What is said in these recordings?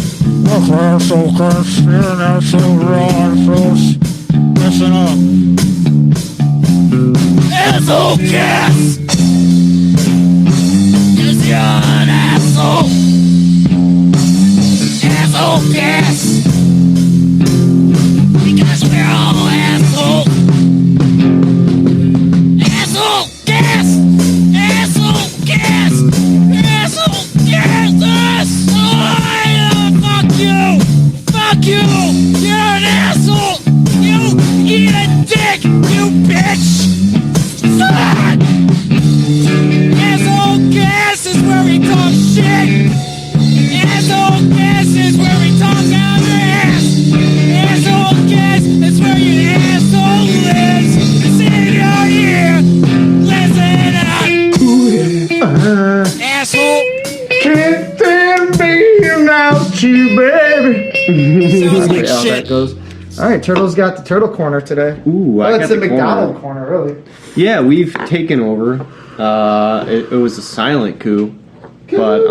Asshole curse, you're an asshole raw first. Listen up. Asshole gas! Cause you're an asshole! Asshole gas! Because we're all assholes! Asshole gas! Asshole gas! Asshole gas! Fuck you! Fuck you! You're an asshole! You eat a dick, you bitch! Ah! Asshole gas is where we talk shit! Asshole gas is where we talk out our ass! Asshole gas is where you asshole lives! It's in your ear! Listen up! Asshole! Can't stand being out you, baby. Sounds like how shit. that goes. All right, Turtle's got the turtle corner today. Ooh, I that's got the the McDonald corner, really. Yeah, we've taken over. It was a silent coup, but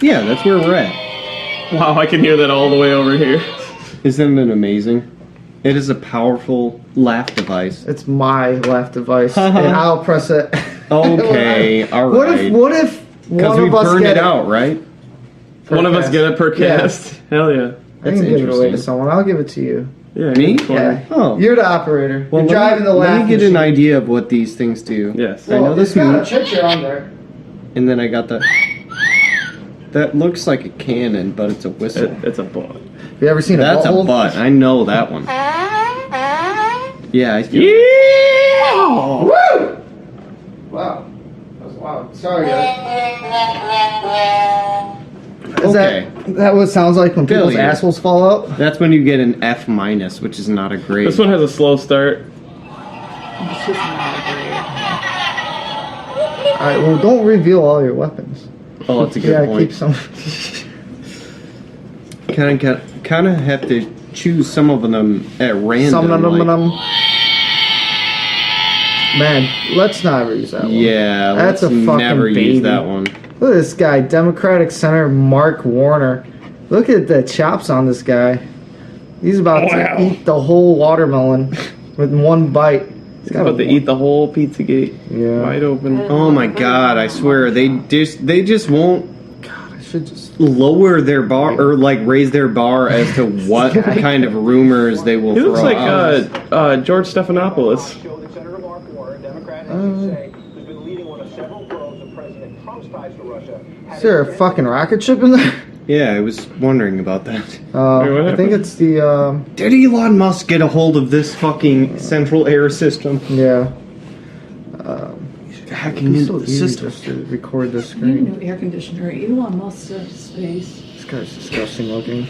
yeah, that's where we're at. Wow, I can hear that all the way over here. Isn't it amazing? It is a powerful laugh device. It's my laugh device, and I'll press it. Okay, all right. What if Because one we of us burned get it out, right? One of us get it per cast. Hell yeah. I That's can give it away to interesting. someone. I'll give it to you. Yeah. Me? Yeah. Oh. You're the operator. Well, You're driving the let laugh me get an machine. idea of what these things do. Yes. I know Well, this it's got a mooch, picture on there. and then I got the... That looks like a cannon, but it's a whistle. It's a butt. Have you ever seen That's a a butthole? butt. I know that one. Yeah, I feel Yeah! Woo! Wow. That was loud. Sorry, guys. Is Okay. that what it sounds like when people's Billion. assholes fall out? That's when you get an F minus, which is not a grade. This one has a slow start. It's just not great. Alright, well, don't reveal all your weapons. Oh, that's a good Yeah, point. keep some. Kind of have to choose some of them at random. Some of like- them. Man, let's not ever use that one. Yeah, That's let's a fucking never baby. use that one. Look at this guy, Democratic Senator Mark Warner. Look at the chops on this guy. He's about to eat the whole watermelon with one bite. He's got About to eat the whole Pizzagate. Yeah. Wide open. Oh my god, I swear they just won't I should just. lower their bar or like raise their bar as to what kind of rumors they will He throw looks like out. George Stephanopoulos. Is there a fucking rocket ship in there? Yeah, I was wondering about that. Wait, what I think happened? it's the. Did Elon Musk get a hold of this fucking central air system? Yeah. Hacking It's into so the easy system. just to record the Need a screen. new air conditioner. Elon Musk space. This guy's disgusting looking.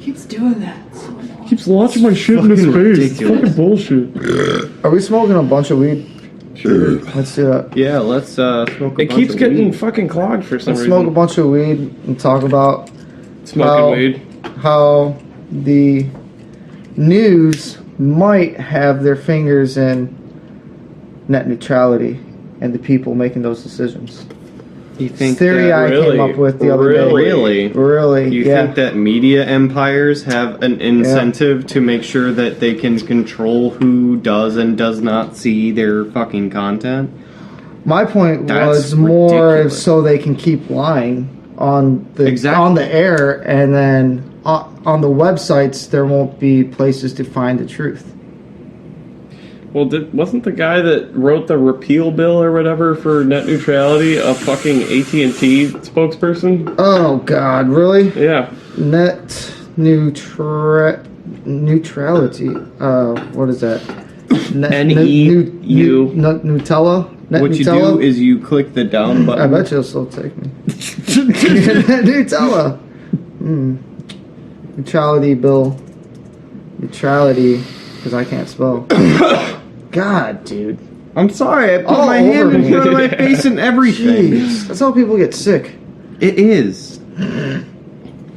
Keeps doing that so long. Keeps launching my shit into Fucking space. ridiculous. Fucking bullshit. Are we smoking a bunch of weed? Sure. Let's do that. Yeah, let's smoke a It bunch keeps of getting weed. fucking clogged for some Let's reason. smoke a bunch of weed and talk about Smoking weed. how the news might have their fingers in net neutrality and the people making those decisions. You think Theory that, I really? came up with the other day. Really? Really? You yeah. think that media empires have an incentive to make sure that they can control who does and does not see their fucking content? My point That's was more ridiculous. so they can keep lying on the Exactly. on the air, and then on the websites there won't be places to find the truth. Well, wasn't the guy that wrote the repeal bill or whatever for net neutrality a fucking AT&T spokesperson? Oh God, really? Yeah. Net neutrality. What is that? N-E-U. Nutella. Net What you Nutella? do is you click the down I button. bet you'll still take me. Nutella. Neutrality bill. Neutrality, because I can't spell. God, dude. I'm sorry, I put All my hand over in me. front of my face and everything. Jeez. That's how people get sick. It is.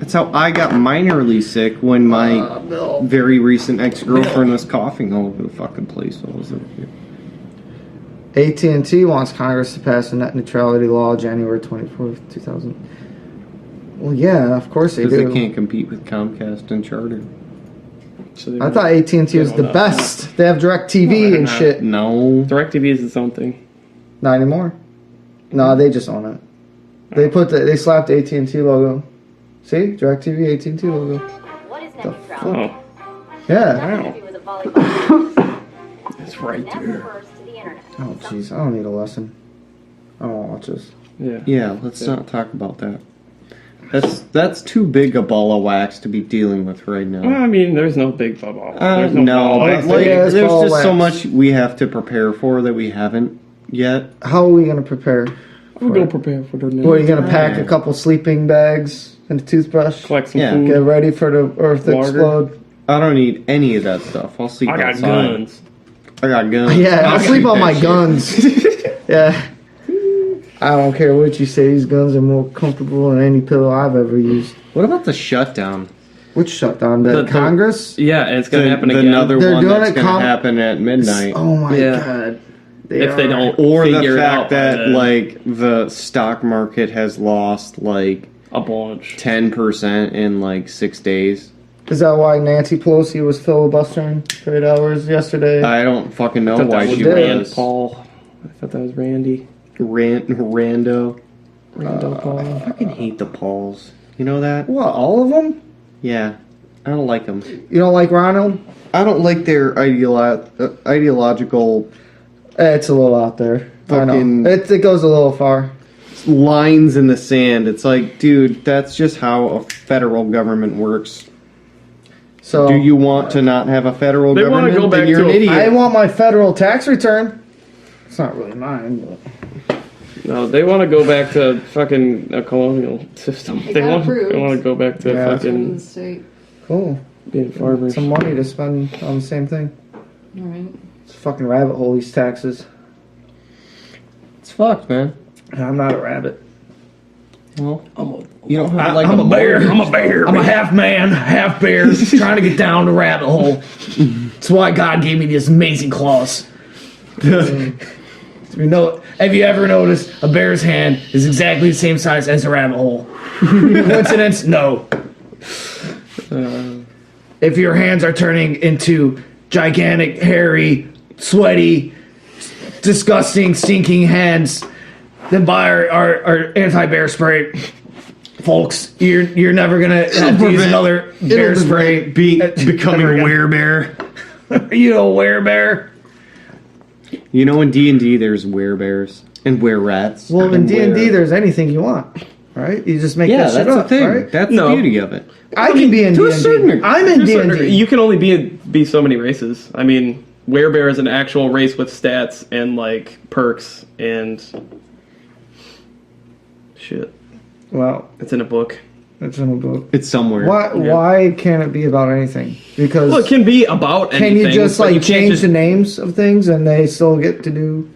That's how I got minorly sick when my Bill. very recent ex-girlfriend was coughing all over the fucking place. What was it? AT&T wants Congress to pass a net neutrality law January 24th, 2000. Well, yeah, of course they Because do. they can't compete with Comcast and Charter. So I thought AT&T was the best. They have DirecTV and shit. No. DirecTV is its own thing. Not anymore. No, they just own it. They slapped the AT&T logo. See? DirecTV, AT&T logo. What is net neutrality? Oh, Yeah. If it was a volleyball, it's right that there. refers to the internet. Oh, jeez. I don't need a lesson. I don't want to watch this. Yeah. Yeah, let's not talk about that. That's too big a ball of wax to be dealing with right now. Well, I mean, there's no big ball. There's No, ball but wax. like, Yeah, it's there's ball just so wax. much we have to prepare for that we haven't yet. How are we going to prepare? We'll go prepare for the next. What, are you going to pack a couple sleeping bags and a toothbrush? Collect some Yeah. food. Get ready for the Earth to Water. explode? I don't need any of that stuff. I'll sleep I got outside. guns. I got guns. Yeah, I'll I sleep shoot on that my shit. guns. Yeah. I don't care what you say, these guns are more comfortable than any pillow I've ever used. What about the shutdown? Which shutdown? The The- Congress? Yeah, and it's gonna happen again. Another They're one doing that's it going to com- happen at midnight. Oh my Yeah. god. If they don't Or the figure it out fact by that, then. like, the stock market has lost, like, a bunch. 10% in, like, 6 days. Is that why Nancy Pelosi was filibustering for 8 hours yesterday? I don't fucking know I thought why that was she did. was. Paul. I thought that was Randy. Rando. Randall I Paul. fucking hate the Pauls. You know that? What, all of them? Yeah. I don't like them. You don't like Ronald? I don't like their ideological It's a little out there. I Fucking- know. It goes a little far. lines in the sand. It's like, dude, that's just how a federal government works. So Do you want to not have a federal They wanna government? go Then back you're to an a- idiot. I want my federal tax return. It's not really mine, but No, they want to go back to fucking a colonial system. It They got want approved. to go back to Yeah. In the fucking state. cool. being farmers. Some money to spend on the same thing. All right. It's a fucking rabbit hole, these taxes. It's fucked, man. And I'm not a rabbit. Well, you don't have like I'm a bear. I'm a bear. I'm a half man, half bear, trying to get down the rabbit hole. That's why God gave me these amazing claws. Have you ever noticed a bear's hand is exactly the same size as a rabbit hole? Coincidence? No. If your hands are turning into gigantic, hairy, sweaty, disgusting, stinking hands, then buy our anti-bear spray. Folks, you're never gonna have to use another bear spray. Becoming a werebear. You know, werebear. You know, in D&D, there's werebears and wererats. Well, in and D&D, there's anything you want, right? You just make yeah, that shit that's up, the thing. right? That's No. the beauty of it. I can be in to a D&D. certain- I'm in To a certain D&D. degree, you can only be so many races. I mean, werebear is an actual race with stats and like perks and shit. Well, It's in a book. it's in a book. It's somewhere. Why? Yeah. Why can't it be about anything? Because Well, it can be about can anything. you just but like you can't change just- the names of things and they still get to do?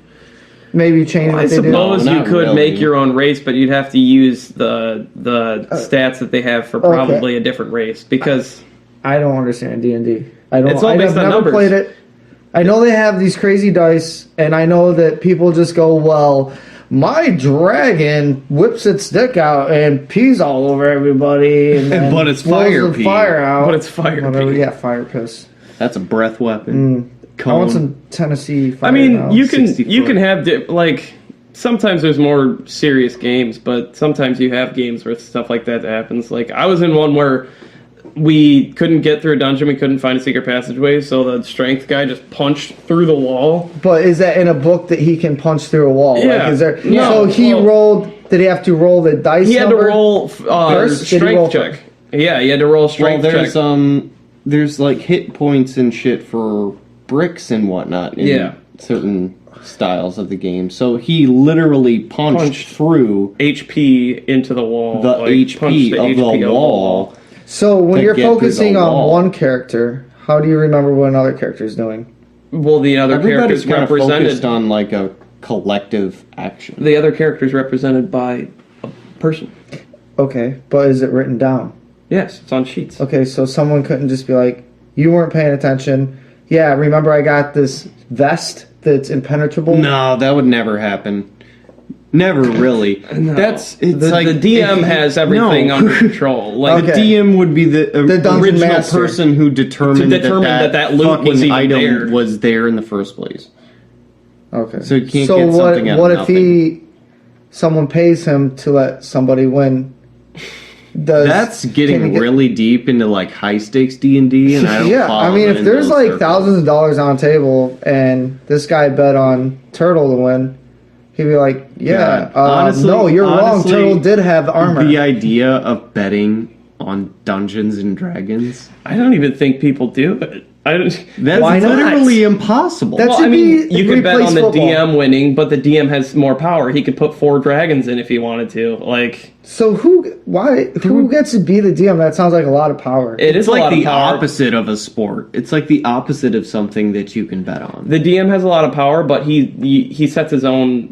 Maybe change I what they do. suppose No, you not could really. make your own race, but you'd have to use the stats that they have for probably a different race because I don't understand D&D. I don't. It's all I've based on never numbers. played it. I know they have these crazy dice, and I know that people just go, "Well, my dragon whips its dick out and pees all over everybody, and then But it's blows fire the pee. fire out." But it's fire Whatever, pee. yeah, fire piss. That's a breath weapon. I want some Tennessee fire. I mean, now. you can 60 you foot. can have like sometimes there's more serious games, but sometimes you have games where stuff like that happens. Like I was in one where we couldn't get through a dungeon, we couldn't find a secret passageway, so the strength guy just punched through the wall. But is that in a book that he can punch through a wall? Yeah. Like, is there? No, So he well- rolled. Did he have to roll the dice? He had to number? roll First? Did he roll strength check. Yeah, he had to roll a Well, strength check. there's like hit points and shit for bricks and whatnot in Yeah. certain styles of the game. So he literally punched through HP into the wall. the like, HP punched of the wall. So when to you're get through focusing the on wall. one character, how do you remember what another character is doing? Well, the other Everybody's characters kind of represented. focused on like a collective action. The other characters represented by a person. Okay, but is it written down? Yes, it's on sheets. Okay, so someone couldn't just be like, you weren't paying attention. Yeah, remember I got this vest that's impenetrable? No, that would never happen. Never really. No. It's the like DM has everything under control. Like The Okay. DM would be the dungeon original master. person who determined that loot fucking was even item there. was there in the first place. Okay. So you can't so get what, something out what of if someone pays him to let somebody win? That's can getting he get- really deep into like high stakes D&D, and I don't. Yeah, follow I mean, in if there's those like circles. thousands of dollars on the table and this guy bet on Turtle to win, he'd be like, yeah, God. no, you're wrong. Honestly, Turtle did have the armor. The idea of betting on Dungeons and Dragons, I don't even think people do it. that's Why not? literally impossible. That's- Well, I mean, should be you could bet replace on the football. DM winning, but the DM has more power. He could put 4 dragons in if he wanted to. Like, So who gets to be the DM? That sounds like a lot of power. it is It's a like lot of the power. opposite of a sport. It's like the opposite of something that you can bet on. The DM has a lot of power, but he sets his own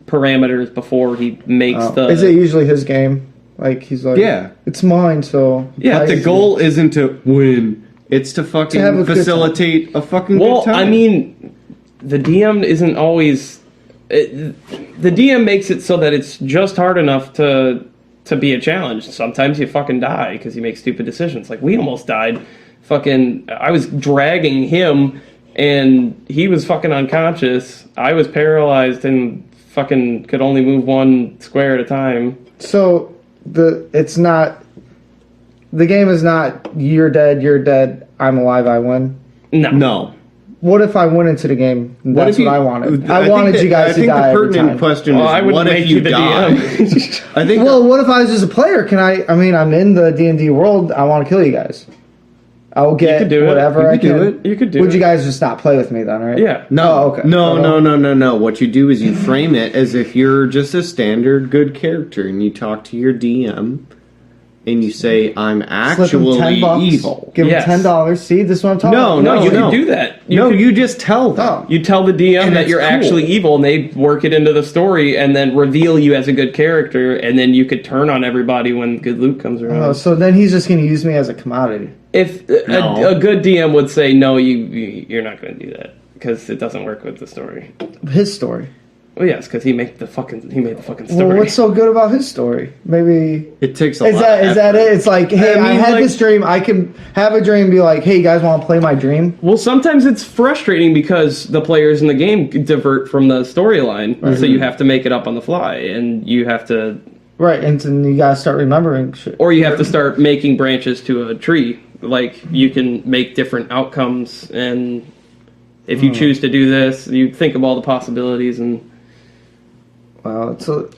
parameters before he makes the. Is it usually his game? Like he's like, Yeah. it's mine. So Yeah, The goal isn't to win. It's to fucking have a good facilitate a fucking Well, good time. I mean, the DM isn't always. The DM makes it so that it's just hard enough to be a challenge. Sometimes you fucking die because you make stupid decisions. Like we almost died. Fucking, I was dragging him, and he was fucking unconscious. I was paralyzed and fucking could only move 1 square at a time. So the game is not you're dead, I'm alive, I win. no. What if I went into the game? And that's what I wanted. I think wanted that- you guys to die I think the every pertinent time. question Well, I is, would what make if you the die? DM. I think. Well, what if I was just a player? I mean, I'm in the D&D world. I want to kill you guys. I will get could do it. whatever You I could do can. it. You could do Would it. you guys just not play with me then, right? Yeah. No, Oh, okay. no. What you do is you frame it as if you're just a standard good character, and you talk to your DM, and you say, "I'm Slip him actually $10. evil." Give Yes. him $10. See, this is what I'm talking No, about. No, you no. can do that. You just tell them. Oh. You tell the DM And that it's you're cool. actually evil, and they work it into the story, and then reveal you as a good character, and then you could turn on everybody when good loot comes around. Oh, so then he's just going to use me as a commodity. If No. a good DM would say, no, you're not going to do that because it doesn't work with the story. His story. Well, yes, because he made the fucking story. Well, what's so good about his story? Maybe It takes a is lot. that of that effort. it? It's like, hey, I, mean, had like- this dream. I can have a dream. And be like, hey, you guys want to play my dream? Well, sometimes it's frustrating because the players in the game divert from the storyline, so you have to make it up on the fly, and you have to, Right, and then you gotta start remembering shit. or you have to start making branches to a tree. Like you can make different outcomes, and if you choose to do this, you think of all the possibilities and. Wow, so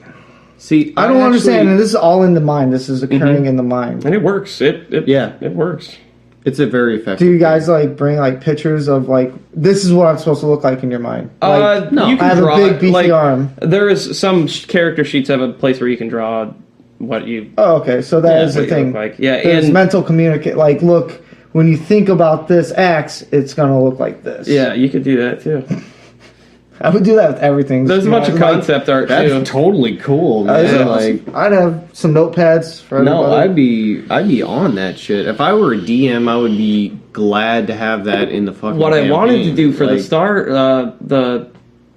See, I don't understand. And this is all in the mind. This is occurring in the mind. And it works. Yeah. It works. It's a very effective. Do you guys like bring like pictures of like this is what I'm supposed to look like in your mind? Like, No, you can I have draw a big beefy like, arm. There is some character sheets have a place where you can draw what you. Oh, okay. So that is what the you thing. look like. Yeah, There's and mental communicate. Like, look, when you think about this X, it's gonna look like this. yeah, you could do that too. I would do that with everything. There's a bunch of Like, concept art That's too. totally cool, I'd man. have Like, some- I'd have some notepads for no, everybody. I'd be on that shit. If I were a DM, I would be glad to have that in the fucking. What I wanted to campaign. do for Like, the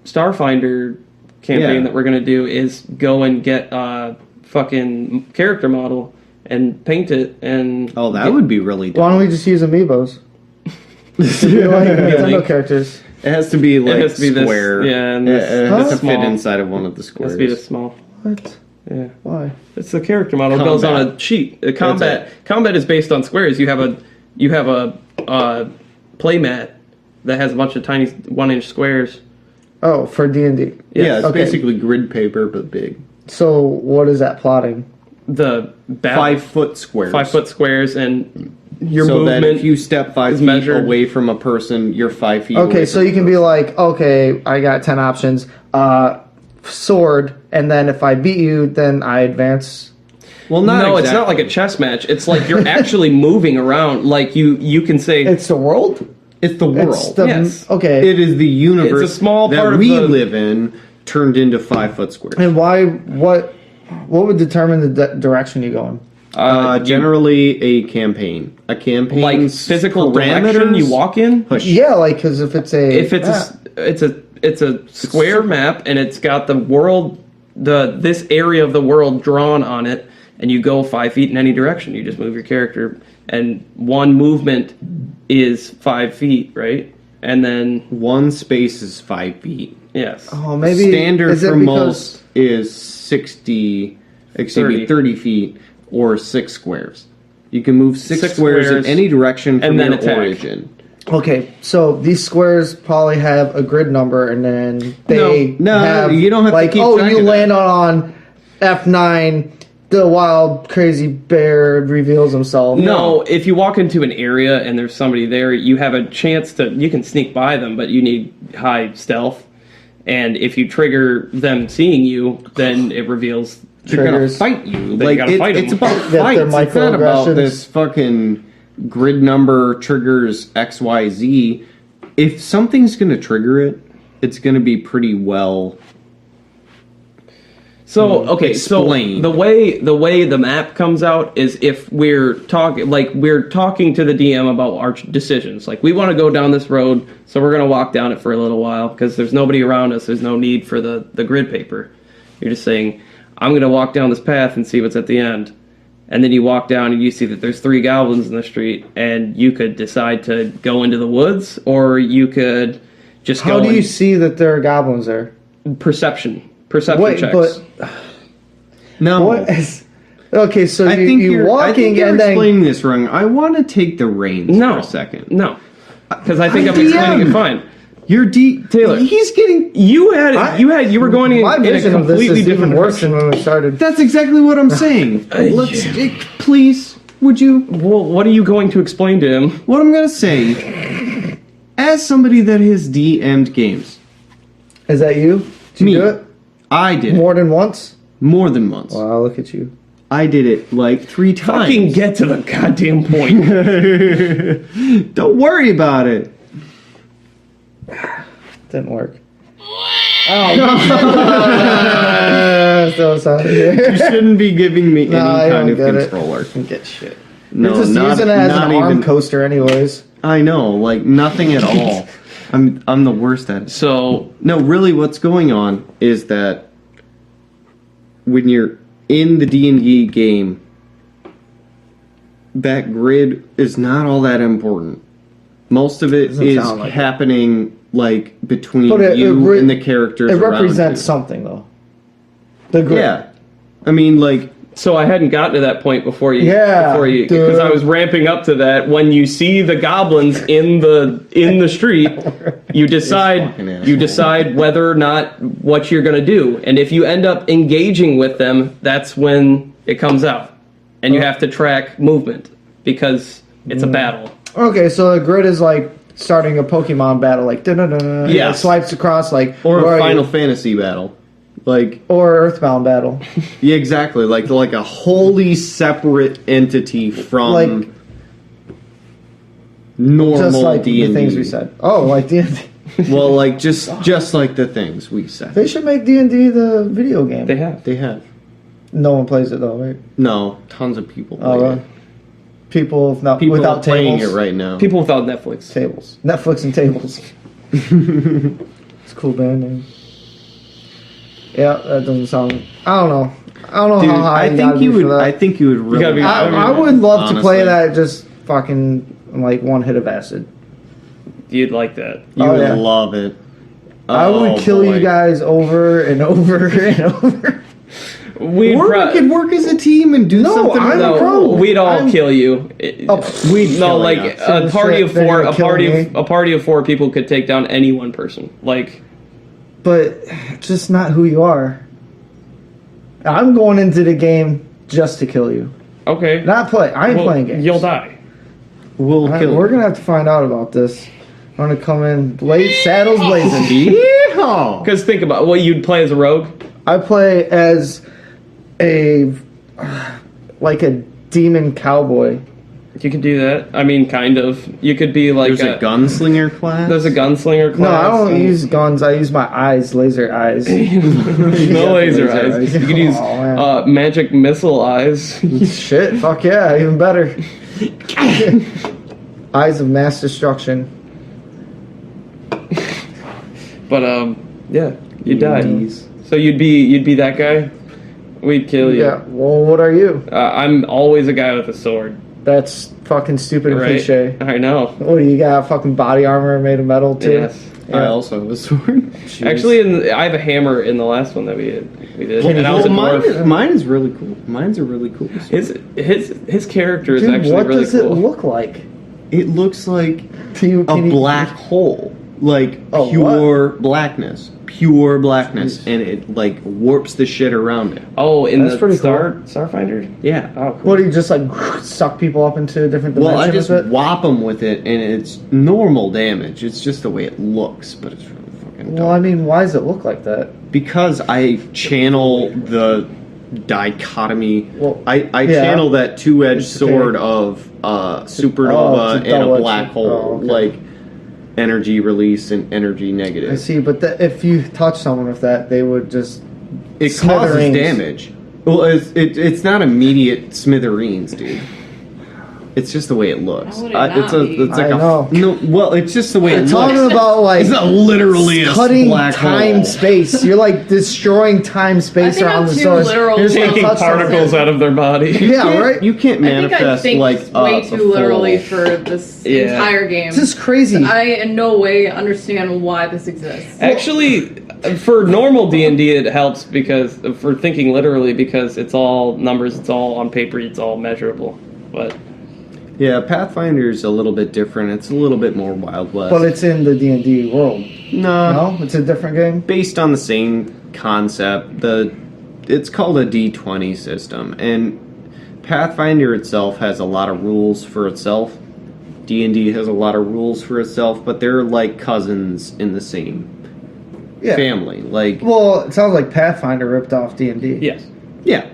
Starfinder campaign Yeah. that we're gonna do is go and get a fucking character model and paint it and. Oh, that would be really. Why don't we just use amiibos? Be like Nintendo characters. It has to be like has to be this- square. yeah, and it, this- it has to small. fit inside of one of the It squares. has to be this small. What? Yeah. Why? It's the character model. It goes on Combat. a sheet. That's Combat is based on squares. You have a play mat that has a bunch of tiny 1-inch squares. Oh, for D&D. Yeah, it's Okay. basically grid paper but big. So what is that plotting? The 5 foot squares. 5 foot squares and your so movement. that if you step 5 is feet measured. away from a person, you're 5 feet. Okay, away so from you can be like, okay, I got 10 options. Sword, and then if I beat you, then I advance. Well, not no, exactly. it's not like a chess match. It's like you're actually moving around. Like you can say It's the world? It's the world. It's the, Yes. Okay. It is the universe It's a small that part of we the- live in turned into 5 foot squares. And what would determine the direction you go in? Generally, a campaign. A campaign, like physical parameters. direction you walk in. Push. Yeah, like because if it's a square map and it's got the world, this area of the world drawn on it, and you go 5 feet in any direction. You just move your character, and one movement is 5 feet, right? And then one space is 5 feet. yes. Oh, maybe Standard is it for because- most is 30 feet or 6 squares. You can move six squares in any direction from and then your attack. origin. Okay, so these squares probably have a grid number, and then they No, have you don't have to like, keep oh, track you of that. land on F9, the wild crazy bear reveals himself. No, if you walk into an area and there's somebody there, you have a chance you can sneak by them, but you need high stealth. And if you trigger them seeing you, then it reveals They're gonna Triggers. fight you. Then you gotta fight 'em. It's about That fights. they're It's not about microaggressions. this fucking grid number triggers XYZ. If something's gonna trigger it, it's gonna be pretty well. So okay, Explain. so the way the map comes out is if we're talking to the DM about our decisions. Like we want to go down this road, so we're gonna walk down it for a little while because there's nobody around us. There's no need for the grid paper. You're just saying, I'm gonna walk down this path and see what's at the end. And then you walk down and you see that there's 3 goblins in the street, and you could decide to go into the woods, or you could just How go. do you and- see that there are goblins there? perception Wait, checks? but No, what is? Okay, so I think you're I think walking you're and then explaining this wrong. I want to take the reins No, for a second. No, because I think I I'm explaining DM. it fine. You're Taylor. He's getting. You were going in my a vision of this completely is different even worse direction. than when we started. That's exactly what I'm saying. Please, would you? Well, what are you going to explain to him? What I'm gonna say, as somebody that has DM'd games, Is that you? Did Me. you do it I did more than once? more than once. Wow, look at you. I did it like 3 times. Fucking get to the goddamn point. Don't worry about it. Didn't work. Oh, so sorry. You shouldn't be giving me No, I any don't kind of get it. controller. Get shit. No, You're just not, using it as not an arm even. coaster, anyways. I know, like nothing at all. I'm the worst at it. So No, really, what's going on is that when you're in the D&D game, that grid is not all that important. Most of it Doesn't is sound like it. happening like between But it you re- and the characters. It around represents you. something, though. The grid. Yeah, I mean, like I hadn't gotten to that point before you. Yeah, Because I dude. was ramping up to that. When you see the goblins in the street, you fucking asshole. decide whether or not what you're gonna do, and if you end up engaging with them, that's when it comes out, and you have to track movement because it's a battle. Okay, so the grid is like starting a Pokemon battle, like da-da-da-da, Yes. it swipes across, like or where a are Final you? Fantasy battle, like Or Earthbound battle. yeah, exactly, like a wholly separate entity from Like- normal Just like D&D. the things we said. Oh, like D&D. Well, like just like the things we said. They should make D&D the video game. They have. They have No one plays it though, right? no tons of people. Oh, play really? it. People not, People without are playing tables. it right now. People without Netflix. Tables. Netflix and tables. It's a cool band name. Yeah, that doesn't sound. I don't know. I don't know Dude, how high I you think gotta you be would. for that. I think you would really. gotta be- I would love to play honestly. that. Just fucking like one hit of acid. You'd like that. You Oh, would yeah. love it. I would Oh, kill boy. you guys over and over and over. We'd Or we could work as a team and do No, something. I'm about a pro. We'd all I'm- kill you. Oh, We'd No, kill like you. a party of They're four. gonna A kill party me. of a party of 4 people could take down any one person. Like But just not who you are. I'm going into the game just to kill you. okay, Not play. I ain't well, playing games. you'll die. We'll All right, kill. we're gonna have to find out about this. I'm gonna come in saddles blazing. Yeehaw! Because think about you'd play as a rogue. I play as a like a demon cowboy. You could do that. I mean, kind of. You could be like There's a gunslinger class. There's a gunslinger class. No, I don't use guns. I use my eyes, laser eyes. No laser eyes. You can use Oh, man. magic missile eyes. Shit, fuck yeah, even better. Eyes of mass destruction. But yeah, you died. Jeez. So you'd be that guy. We'd kill you. Yeah, well, what are you? I'm always a guy with a sword. That's fucking stupid and Right? cliche. I know. What do you got? Fucking body armor made of metal too? Yes. I also have a sword. Jeez. Actually, I have a hammer in the last one that we did, and I was a dwarf. mine is really cool. Mine's a really cool sword. His character is Dude, actually what really does it cool. look like? It looks like Do you, a can you- black hole. Like Oh, pure blackness. Pure blackness. Jeez. And it like warps the shit around it. Oh, in That's the pretty cool. Starfinder. Yeah. Oh, cool. What do you just like suck people up into a different dimension Well, I just with it? whop them with it, and it's normal damage. It's just the way it looks, but it's really fucking Well, dumb. I mean, why does it look like that? Because I channel the dichotomy. Well, I yeah. channel that two-edged It's okay. sword of supernova Oh, it's a and a double-edged- black hole, oh, okay. like energy release and energy I negative. see, but if you touch someone with that, they would just It causes smithereens. damage. Well, it's not immediate smithereens, dude. It's just the way it looks. How would it not be? It's like I know. no. Well, it's just the way We're it talking looks. about like It's not literally a cutting black time hole. space. You're like destroying time space think around I'm the too source. literal You're just gonna Taking touch something. particles out of their body. Yeah, right. You can't I think I manifest think like way a too full- literally for this Yeah. entire game. This is crazy. I in no way understand why this exists. Actually, for normal D&D, it helps because for thinking literally, because it's all numbers, it's all on paper, it's all measurable. But Yeah, Pathfinder's a little bit different. It's a little bit more Wild West. But it's in the D&D world. no, No, it's a different game. based on the same concept. It's called a D20 system, and Pathfinder itself has a lot of rules for itself. D&D has a lot of rules for itself, but they're like cousins in the same Yeah. family. Like, Well, it sounds like Pathfinder ripped off D&D. yes, yeah,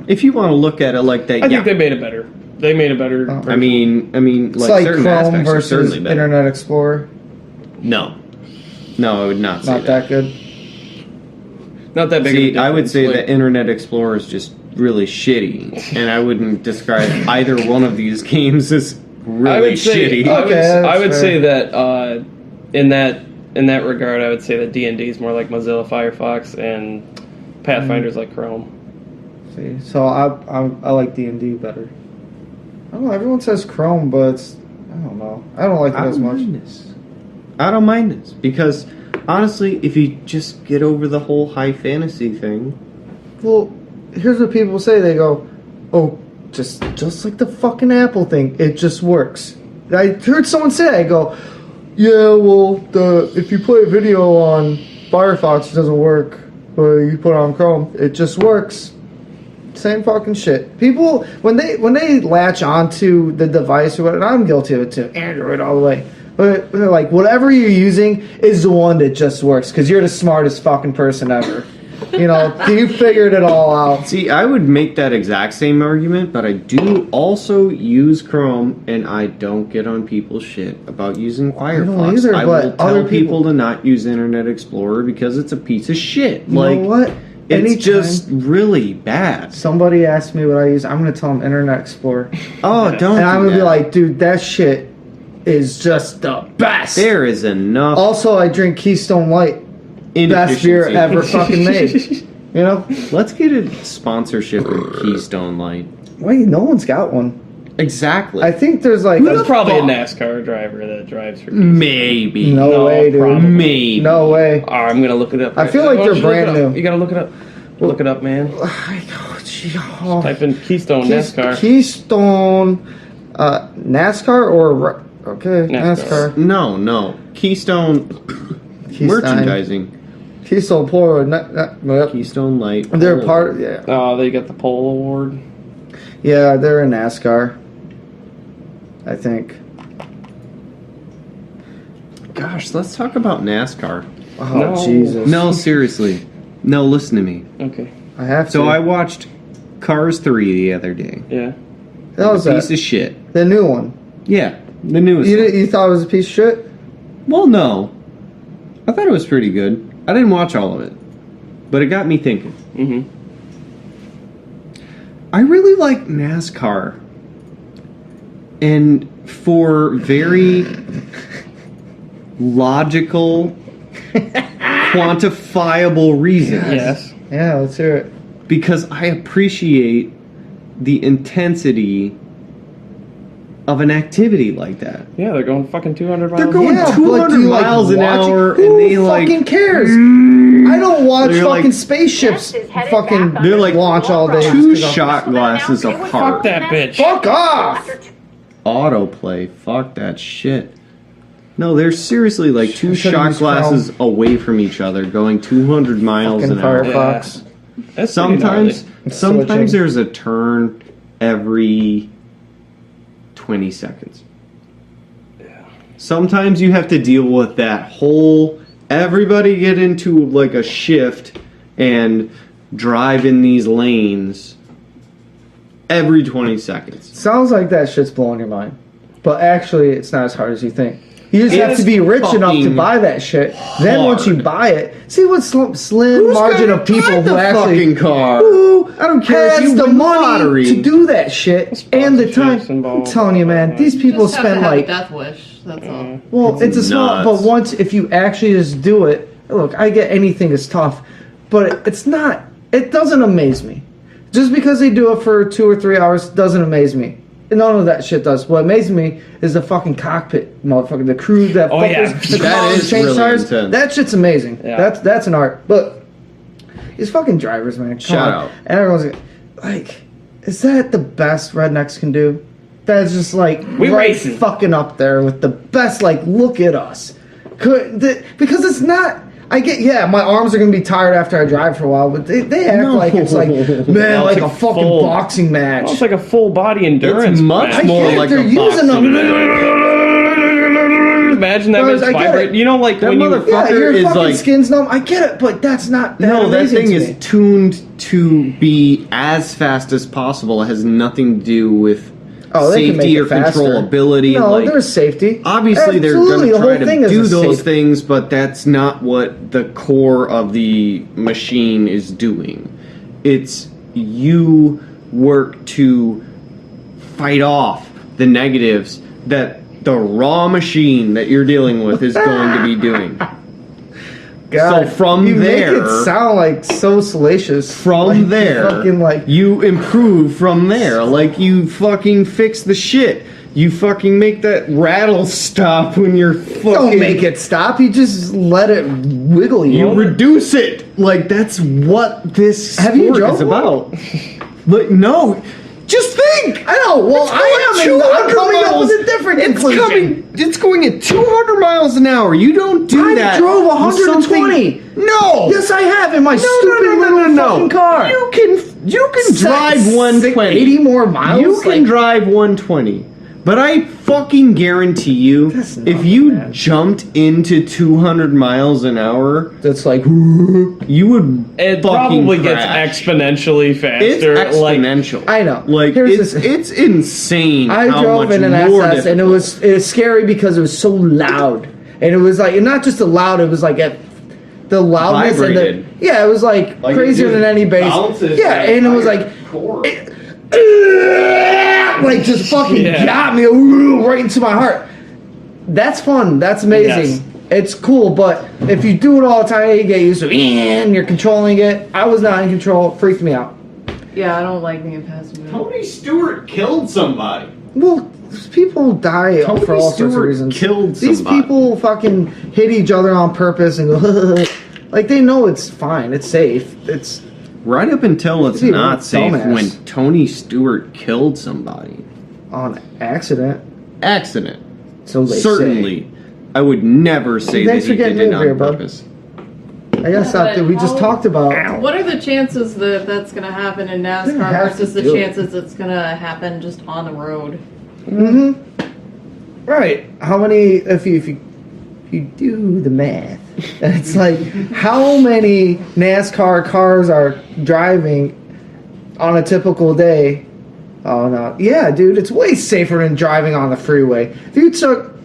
if you want to look at it like that, I yeah. think they made it better. They made it better. Oh. I mean, It's like, like certain Chrome aspects are versus certainly better. Internet Explorer. No, I would not say Not that good. Not that big. See, of a I would difference, say like- that Internet Explorer is just really shitty, and I wouldn't describe either one of these games as really I would say, shitty. Okay, I that's would fair. say that in that regard, I would say that D&D is more like Mozilla Firefox and Pathfinder's like Chrome. See, so I like D&D better. I don't know. Everyone says Chrome, but I don't know. I don't like it as much. I don't mind this because honestly, if you just get over the whole high fantasy thing, Well, here's what people say. They go, "Oh, just like the fucking Apple thing, it just works." I heard someone say, I go, "Yeah, well, if you play a video on Firefox, it doesn't work, but you put it on Chrome, it just works." Same fucking shit. People when they latch onto the device or whatever, I'm guilty of it too. Android all the way. But they're like, whatever you're using is the one that just works because you're the smartest fucking person ever. You know, you figured it all out. see, I would make that exact same argument, but I do also use Chrome, and I don't get on people's shit about using Firefox. either, I but will tell other people people- to not use Internet Explorer because it's a piece of shit. You know what? It's Anytime just really bad. somebody asks me what I use, I'm gonna tell them Internet Explorer, Oh, don't. and I'm do gonna be that. like, dude, that shit is just the best. there is enough Also, I drink Keystone Light, best beer inefficiency. ever fucking made. You know? Let's get a sponsorship with Keystone Light. Wait, no one's got one. Exactly. I think there's like There's probably a fuck? NASCAR driver that drives for. Maybe. No, No, way, dude. probably. Maybe. No way. Oh, I'm gonna look it up. I feel like Why they're don't you look it brand up? new. You gotta look it up. Look it up, man. Oh, Type in Keystone NASCAR. Keystone, NASCAR or okay, NASCAR. NASCAR. No. Keystone merchandising. Keystone Polo. Yep. Keystone Light. They're Polo. part. Yeah, Oh, they got the pole award. yeah, they're in NASCAR. I think. Gosh, let's talk about NASCAR. Oh No. Jesus! No, seriously. No, listen to me. Okay. I have to. So I watched Cars 3 the other day. Yeah. That was piece of shit. the new one. Yeah, the newest one. You thought it was a piece of shit? Well, no. I thought it was pretty good. I didn't watch all of it. But it got me thinking. Mm-hmm. I really like NASCAR. And for very logical, quantifiable reasons. Yes. Yeah, let's hear it. Because I appreciate the intensity of an activity like that. Yeah, they're going fucking 200 miles. They're going Yeah, but 200 do you, like, miles an watch it? hour, Who and they fucking like cares? I don't watch They're fucking like- spaceships Yes, is headed fucking back they're like launch all day. two Just 'cause shot glasses Fuck apart. that bitch. Fuck off! Autoplay, fuck that shit. No, they're seriously like two Should've shot used glasses film. away from each other, going 200 miles Fucking an hour. Firefox. That's pretty Sometimes, It's sometimes switching. there's a turn every 20 seconds. Sometimes you have to deal with that whole everybody get into like a shift and drive in these lanes every 20 seconds. Sounds like that shit's blowing your mind. But actually, it's not as hard as you think. You just have It's to be rich enough to fucking buy that shit. Then once you hard. buy it, see what slim Who's margin gonna of people drive who the actually fucking car? who I don't care if has you the win the money lottery. to do that shit and the time. Sponsorships I'm involved, telling you, man, these You people just have to spend have a like death wish. That's all. well, it's a small. nuts. But once if you actually just do it, look, I get anything is tough, but it's not. It doesn't amaze me. Just because they do it for 2 or 3 hours doesn't amaze me. None of that shit does. What amazes me is the fucking cockpit, motherfucker. The crew that Oh, yeah. fuckers, the That cars is change really tires. intense. That shit's amazing. Yeah. That's an art. But these fucking drivers, man. Come Shout on. out. And everyone's like, is that the best rednecks can do? That's just like We right racing. fucking up there with the best. Like, look at us. Because it's not. I get, yeah, my arms are gonna be tired after I drive for a while, but they act No. like it's like, man, No, like it's a like fucking full- boxing match. Well, it's like a full body endurance. It's much match. more get it, like they're a using boxing. Imagine that Guys, bitch I get vibrate. it. You know, like That when you. motherfucker- Yeah, your is fucking like- skin's numb. I get it, but that's not that No, that amazing thing to is me. tuned to be as fast as possible. It has nothing to do with They can make safety it or faster. controllability. No, like, there's safety. obviously, they're Absolutely, going to the try whole thing to is do a those safety. things, but that's not what the core of the machine is doing. It's you work to fight off the negatives that the raw machine that you're dealing with is going to be doing. God, So from you there- make it sound like so salacious. From Like, there, fucking like you improve from there. Like, you fucking fix the shit. You fucking make that rattle stop when you're fucking... don't make it stop. You just let it wiggle you. You reduce it. Like, that's what this Have you sport drove is one? about. Like, no. Just think! I know. Well, It's I going am. I'm 200 coming up miles. with a different It's conclusion. coming. It's going at 200 miles an hour. You don't do I that. drove with 120. something- No. Yes, I have in my stupid little fucking car. You can drive 120. 80 more miles. You can Like, drive 120. But I fucking guarantee you, That's not if you bad. jumped into 200 miles an hour, That's like. you would It fucking probably gets crash. exponentially It's faster. Like, exponential. I know. Like, Here's it's this- it's insane. I how drove much in an more SS, and it was scary because it was so loud, and it was like not just the loud. It was like the loudness Vibrated. and the it was like Like, crazier it than any bass. bounces Yeah, that and it was like like just fucking Yeah. got me right into my heart. That's fun. That's amazing. Yes. It's cool, but if you do it all the time, you get used to it, and you're controlling it. I was not in control. It freaked me out. Yeah, I don't like being passenger. Tony Stewart killed somebody. Well, people die Tony for all sorts of Stewart reasons. killed These somebody. people fucking hit each other on purpose and go, like they know it's fine, it's safe. It's Right up until it's Dude, not safe dumbass. when Tony Stewart killed somebody. on accident. Accident. So they Certainly. I would never say Thanks that for he did getting it over here, on bud. purpose. say. I guess that we just talked about. What are the chances that that's going to happen in They're gonna NASCAR have versus to the do it. chances it's going to happen just on the road? Mm-hmm. Right. How many? If you do the math, it's like how many NASCAR cars are driving on a typical day Oh no. Yeah, dude, it's way safer than driving on the freeway. If you took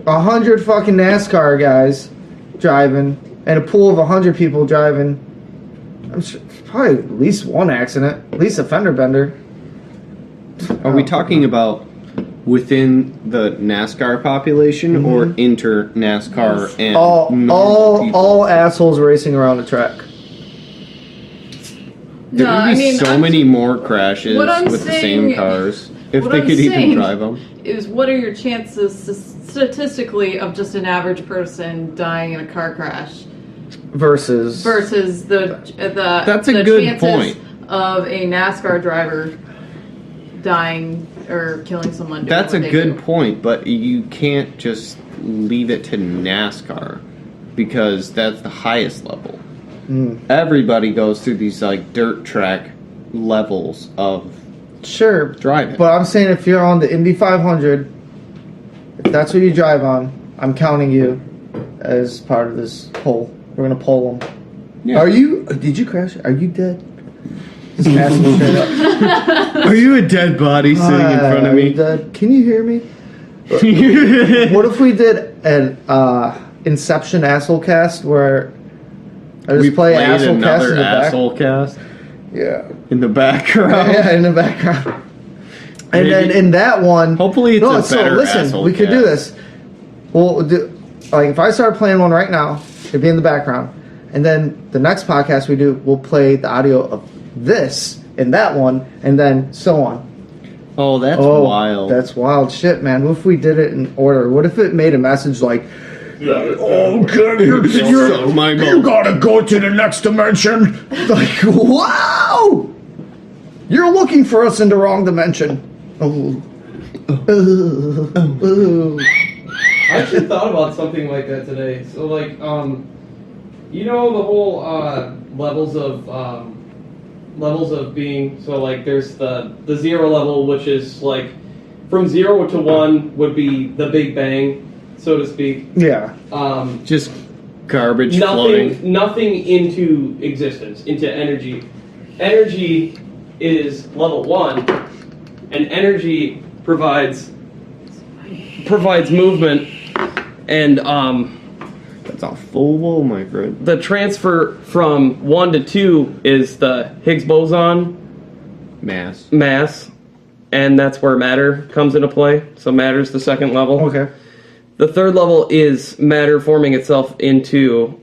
100 fucking NASCAR guys driving and a pool of 100 people driving, I'm sure probably at least one accident, at least a fender bender. Are we talking about within the NASCAR population or inter NASCAR and normal people? all assholes racing around the track? There would be so many more crashes what I'm with the same saying- cars if what they I'm could even saying drive them. Is what are your chances statistically of just an average person dying in a car crash Versus the That's a the good chances point. of a NASCAR driver dying or killing someone? doing That's a what they good do? point, but you can't just leave it to NASCAR because that's the highest level. Everybody goes through these like dirt track levels of sure driving. But I'm saying if you're on the Indy 500, if that's what you drive on, I'm counting you as part of this poll. We're gonna poll them. Yeah. Are you? Did you crash? Are you dead? Just asking me straight up. Are you a dead body sitting in front of Are you me? dead? Can you hear me? What if we did an Inception asshole cast where I just play played asshole cast in another the back? asshole cast Yeah. in the background. Yeah, in the background. And Maybe- then in that one, Hopefully it's a better listen, asshole we could do cast. this. We'll do, like if I start playing one right now, it'd be in the background, and then the next podcast we do, we'll play the audio of this in that one, and then so on. Oh, that's wild. That's wild shit, man. What if we did it in order? What if it made a message like, "Oh, good, So my you gotta go to the next dimension." Like, wow! You're looking for us in the wrong dimension. Oh. I actually thought about something like that today. So, like, you know, the whole levels of being. So, like, there's the 0 level, which is like from 0 to 1 would be the Big Bang, so to speak. Yeah. Just garbage floating. Nothing into existence, into energy. Energy is level 1, and energy provides movement, and That's a full wall, my friend. the transfer from 1 to 2 is the Higgs boson mass, and that's where matter comes into play. So matter's the second level. Okay. The third level is matter forming itself into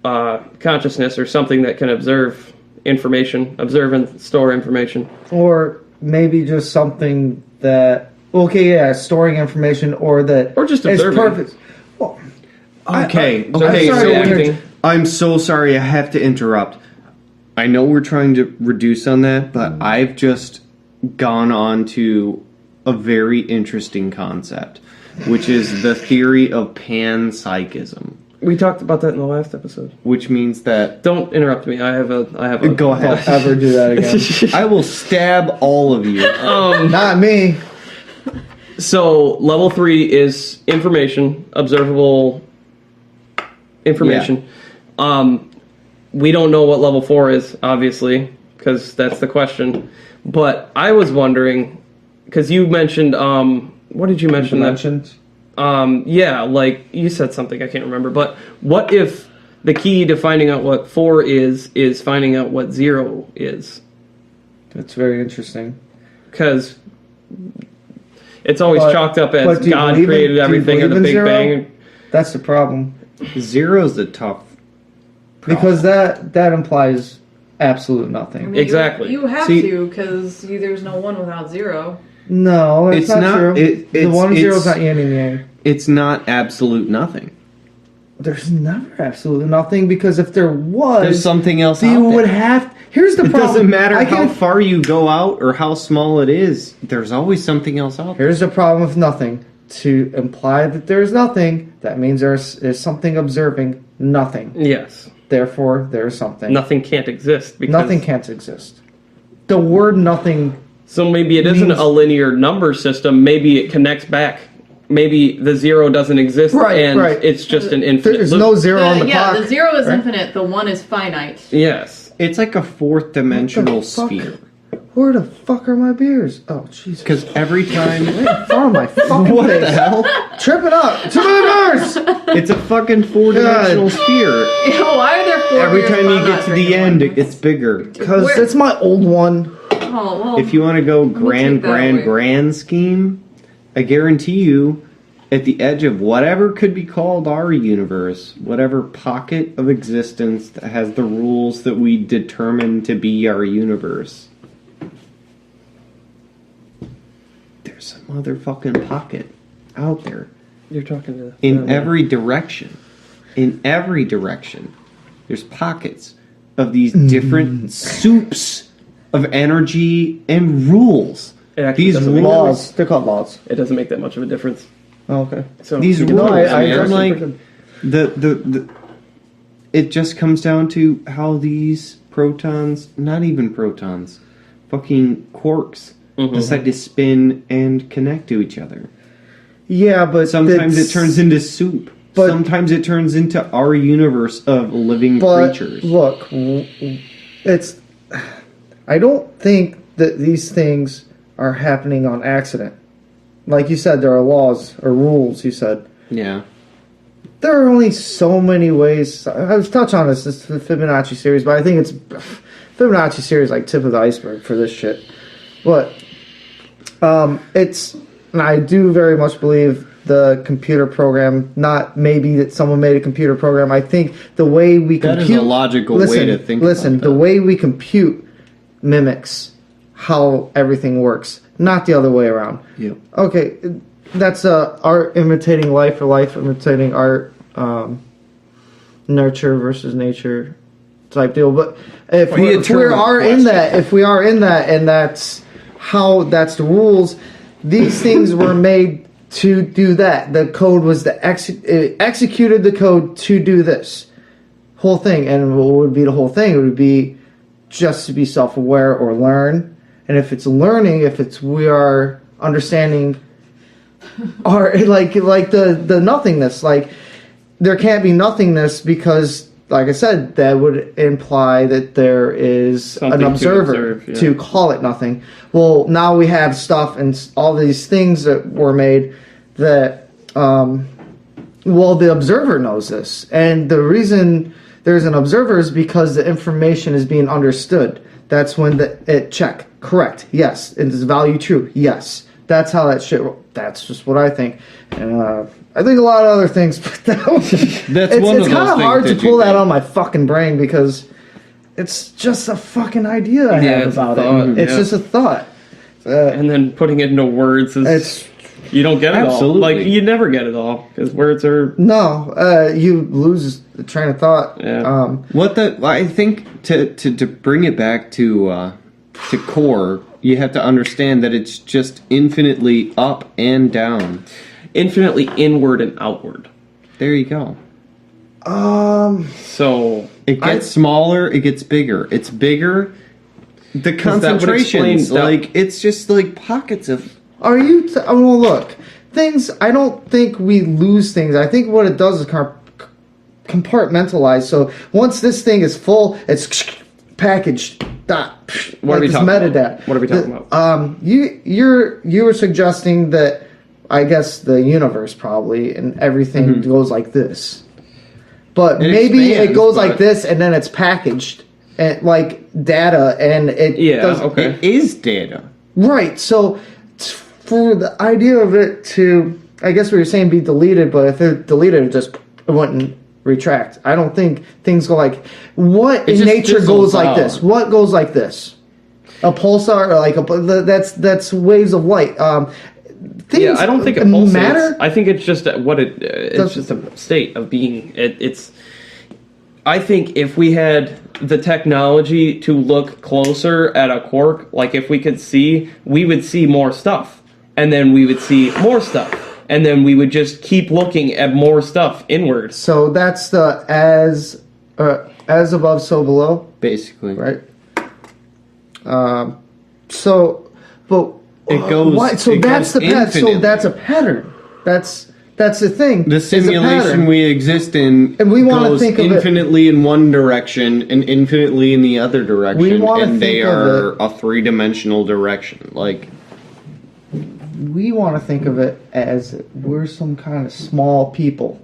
consciousness, or something that can observe and store information. Or maybe just something that, storing information, or just is observing. perfect. Well, Okay, I'm okay. sorry, So I'm so sorry. I have to interrupt. I know we're trying to reduce on that, but I've just gone on to a very interesting concept, which is the theory of panpsychism, We talked about that in the last episode. which means that Don't interrupt me. I have a. Go ahead. don't ever do that again. I will stab all of you. Not me. So level 3 is information, observable information. We don't know what level 4 is, obviously, because that's the question. But I was wondering, because you mentioned, what did you mention? Yeah, like you said something, I can't remember. But what if the key to finding out what 4 is finding out what 0 is? That's very interesting. Because it's always chalked up as but do you God believe in- created do you everything or the believe in Big zero? Bang. That's the problem. Zero's the tough. Because that implies absolute I nothing. mean, Exactly. You have See- to, because there's no 1 without 0. No, that's It's not- true. it- the it's- 1 and 0 is it's- not yin and yang. It's not absolute nothing. There's never absolutely nothing, because if there was, There's something else you out there. would have. Here's the It problem. doesn't matter I how can- far you go out or how small it is. There's always something else out there. Here's the problem with nothing. To imply that there's nothing, that means there's something observing nothing. Yes. Therefore, there's something. Nothing can't exist. Because, Nothing can't exist. The word nothing. So maybe it isn't means- a linear number system. Maybe it connects back. Maybe the 0 doesn't exist, Right, and right. it's just an infinite There's loop. no zero on the clock. the 0 is right? infinite, the 1 is finite. Yes. It's like a fourth dimensional What the fuck? sphere. Where the fuck are my beers? Oh, Jesus. Because every time... Oh, my fucking What face. the hell? Tripping up. Too many beers! It's a fucking four-dimensional sphere. Why are there 4 Every beers time if you I'm get not to the drinking end, one? it gets bigger. Because Where- it's my old one. Oh, well, If you want to go take that away. grand scheme, I guarantee you, at the edge of whatever could be called our universe, whatever pocket of existence that has the rules that we determine to be our universe, there's a motherfucking pocket out there You're talking to in every direction. In every direction, there's pockets of these different soups of energy and rules. It actually These doesn't make rules, Laws. They're called laws. It doesn't make that much of a difference. Oh, okay. So these you rules, know, man, I like the it just comes down to how these protons, not even protons, fucking quarks, decide to spin and connect to each other. Yeah, but Sometimes it's- it turns into soup. but- Sometimes it turns into our universe of living But creatures. look, it's. I don't think that these things are happening on accident. Like you said, there are laws or rules. You said Yeah. there are only so many ways. I was touched on this. This is the Fibonacci series, but I think it's Fibonacci series like tip of the iceberg for this shit. But it's, and I do very much believe the computer program. Not maybe that someone made a computer program. I think the way we That compute. is a logical way to think Listen, about the that. way we compute mimics how everything works, not the other way around. Yep. Okay, that's art imitating life or life imitating art, nurture versus nature type deal. But if Well, we you determine are the in question. that, if we are in that, and that's the rules, these things were made to do that. The code was it executed the code to do this whole thing. And what would be the whole thing? It would be just to be self-aware or learn. And if it's learning, we are understanding our like the nothingness. Like there can't be nothingness because, like I said, that would imply that there is Something an to observer observe, yeah. to call it nothing. Well, now we have stuff and all these things that were made that well, the observer knows this, and the reason there's an observer is because the information is being understood. That's when it check. Correct. Yes. Is value true? Yes. That's how that shit. That's just what I think. And I think a lot of other things. But That's it's, one it's of those kind of things hard to that you pull that think. on my fucking brain because it's just a fucking idea I have it's a about thought, it. It's yeah. just a thought. And then putting it into words is It's you don't get it Absolutely. all. Like you never get it all because words are no. You lose the train of thought. Yeah. I think to bring it back to core, you have to understand that it's just infinitely up and down. infinitely inward and outward. There you go. So It gets smaller, it gets bigger. It's bigger. The that would concentrations, explain that- like it's just like pockets of. Are you? Well, look, things. I don't think we lose things. I think what it does is compartmentalize. So once this thing is full, it's packaged. Dot. What are we this talking about? metadata. What are we talking about? You were suggesting that I guess the universe probably and everything goes like this, but It maybe expands, it goes but- like this and then it's packaged and like data and it Yeah, does okay. It is data. right. So for the idea of it to, I guess we were saying be deleted, but if it deleted, it wouldn't retract. I don't think things go like what It in just nature fizzles goes like out. this. What goes like this? A pulsar or like that's waves of light. Things yeah, I don't think it pulsates. matter. I think it's just it's just a state of being. It's. I think if we had the technology to look closer at a quark, like if we could see, we would see more stuff, and then we would see more stuff, and then we would just keep looking at more stuff inward. So that's the as above, so below, Basically. right? So, but It goes- Why? So it that's goes the pattern. So infinitely. that's a pattern. That's That's the thing. The is a simulation pattern. we exist in And we wanna goes think of it- infinitely in one direction and infinitely in the other direction, wanna and they think of are it- a three-dimensional direction. Like, We want to think of it as we're some kind of small people.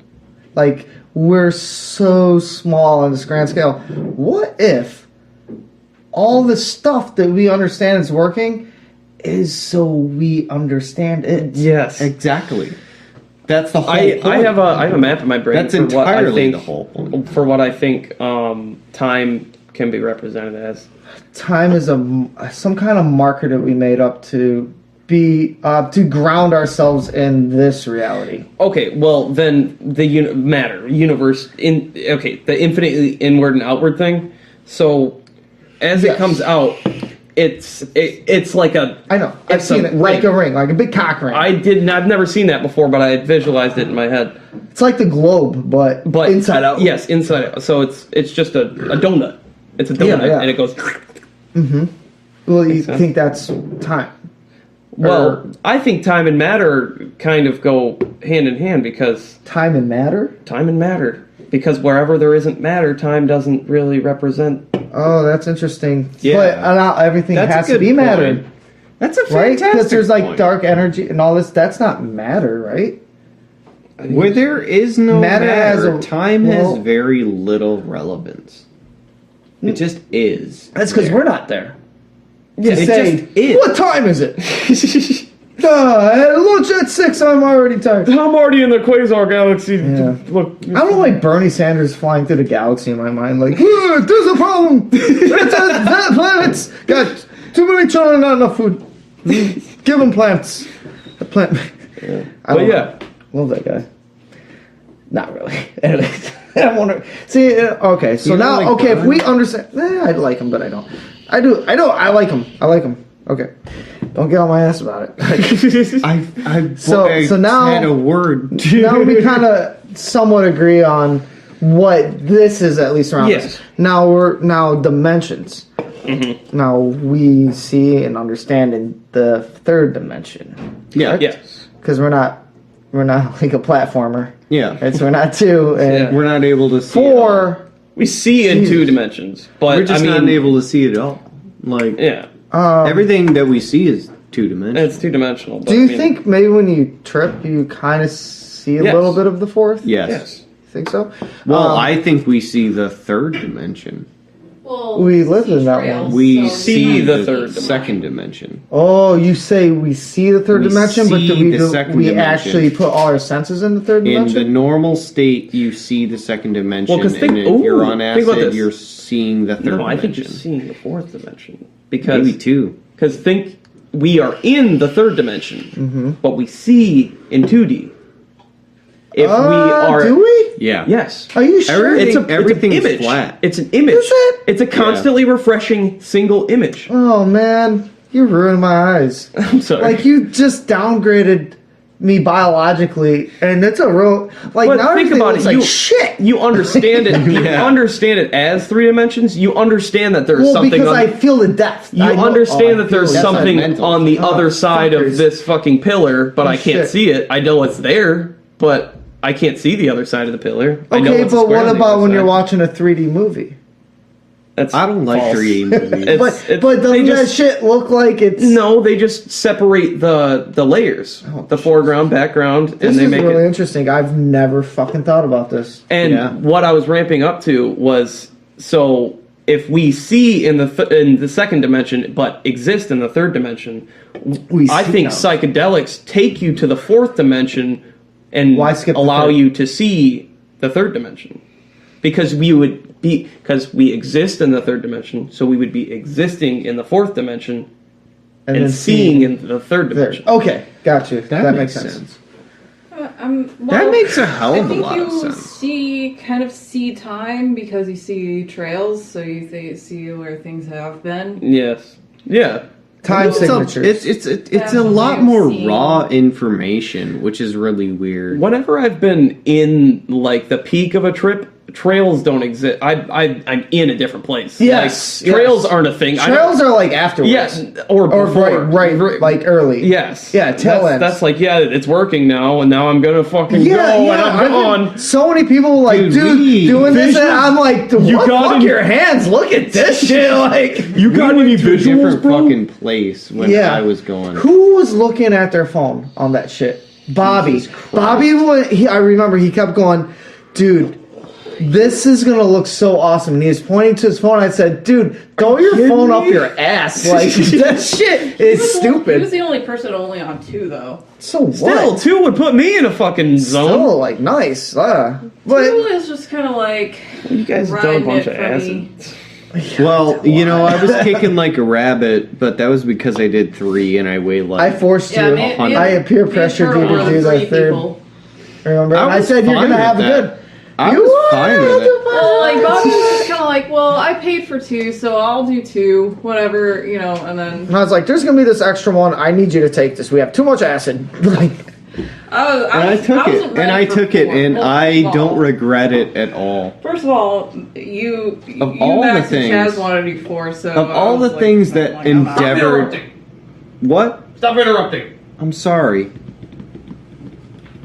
Like, we're so small on this grand scale. What if all the stuff that we understand is working is so we understand it? Yes. exactly. That's the whole I point. have a map in my brain That's for what I entirely think the whole point. for what I think time can be represented as. Time is some kind of marker that we made up to be to ground ourselves in this reality. Okay, well then the universe the infinitely inward and outward thing. So as Yes. it comes out, it's like a. I know. I've It's seen a it like ring. a ring, like a big cock ring. I've never seen that before, but I had visualized it in my head. It's like the globe, but inside out. Yes, inside out. So it's just a donut. It's a donut, Yeah. and it goes. Well, you sense. think that's time? Well, I think time and matter kind of go hand in hand because Time and matter? time and matter. Because wherever there isn't matter, time doesn't really represent. Oh, that's interesting. Yeah. But not everything That's a has to good be matter, point. That's a right? fantastic Because there's like point. dark energy and all this. That's not matter, right? Where there is no Matter matter, has a- time well- has very little relevance. It just is. That's because there. we're not there. Yeah, To it say, just is. what time is it? I had lunch at 6. I'm already tired. I'm already in the quasar galaxy. Yeah. Look, I don't know why Bernie Sanders flying through the galaxy in my mind. Like, there's a problem. That planet's got too many children, not enough food. Give them plants. The plant. I But don't yeah, know. Love that guy. Not really. Anyways, I wonder. See, okay. So You don't now, like okay, if Bernie? we understand, I like him, but I don't. I do. I know. I like him. I like him. Okay. Don't get on my ass about it. So now- had a word. Now we kind of somewhat agree on what this is, at least around Yes. us. Now dimensions. Mm-hmm. Now we see and understand in the third dimension. Yeah, yeah. Because we're not like a platformer. yeah. We're not two and Yeah. We're not able to see it all. 4. We see in Jesus. 2 dimensions, but We're just I mean, not able to see it all. Like Yeah, everything that we see is two-dimensional. it's 2-dimensional. Do you think maybe when you trip, you kind of see a Yes. little bit of the fourth? Yes. Yes. Think so? Well, I think we see the third dimension. Well, We live see in that trails, one. We so see the the third dimension. second dimension. Oh, you say we see the third We dimension, but do see we the second we dimension. actually put all our senses in the third In dimension? the normal state, you see the second dimension, Well, 'cause and if you're on think about acid, this. you're seeing the third No, I think dimension. you're seeing the 4th dimension because Maybe two. think we are in the 3rd dimension, but we see in 2D. If we are, do we? Yeah. yes, Are you sure? Everything- everything's it's an image. flat. It's an image. Is it? It's a constantly refreshing single image. Oh man, you ruined my eyes. I'm sorry. Like you just downgraded me biologically, and it's a real like But now think everything about looks it. like You shit. You understand it. You Yeah. understand it as 3 dimensions. You understand that there's Well, something. because On, I feel the depth. you I know- understand oh, I that there's feel it. something mental. on the Oh, other side fuckers. of this fucking pillar, but I can't Shit. see it. I know it's there, but I can't see the other side of the pillar. I know Okay, it's a but square what on the about other when you're side. watching a 3D movie? That's I don't like false. 3D movies. It's- But they doesn't that just- shit look like it's? No, they just separate the layers, Oh, the foreground, background, This and they is make really it. interesting. I've never fucking thought about this. And Yeah. what I was ramping up to was so if we see in the second dimension but exist in the 3rd dimension, I see think now. psychedelics take you to the 4th dimension and Why skip the allow third? you to see the 3rd dimension. Because we exist in the 3rd dimension, so we would be existing in the 4th dimension and then seeing in the 3rd there. dimension. Okay, got you. That makes sense. That makes a hell of a lot of you sense. kind of see time because you see trails, so you see where things have been. Yes. Yeah. Time It's signatures. it's That's a what lot we've more seen. raw information, which is really weird. Whenever I've been in like the peak of a trip, trails don't exist. I'm in a different place. Yes, Like, trails yes. aren't a thing. Trails are like afterwards. Yes, or before. right, like early. Yes. Yeah, tail ends. That's like, yeah, it's working now, and now I'm gonna fucking go, and I'm gone. So many people like, dude doing this, and I'm like, You what? got Fuck any- your hands! Look at this shit! Like, You got any visuals, different bro? fucking place when Yeah. I was going. who was looking at their phone on that shit? Bobby. Bobby, I remember he kept going, dude. This is gonna look so awesome. And he was pointing to his phone. I said, dude, throw your phone up your ass. Like, that shit is He was stupid. the only person only on 2, though. So what? Still, 2 would put me in a fucking zone. Still, like, nice. 2 But, is just kind of like You guys have done a riding bunch it of for me. acid. Well, you know, I was kicking like a rabbit, but that was because I did 3 and I weighed like. I forced Yeah, you. me and- I peer me and pressured you Turtle to were do the that 3 third. people. Remember? And I was said you're fine gonna with have a that. good. I You was fine with it. Well, like Bobby was just kind of like, well, I paid for 2, so I'll do 2, whatever, you know, and then And I was like, "There's gonna be this extra one. I need you to take this. We have too much acid." Like, I took it, and I don't regret it at all. First of all, you all the Max and Chaz things- wanted to do 4, so Of I all was the like, things I'm that like, I'm out. endeavored. What? Stop interrupting. I'm sorry.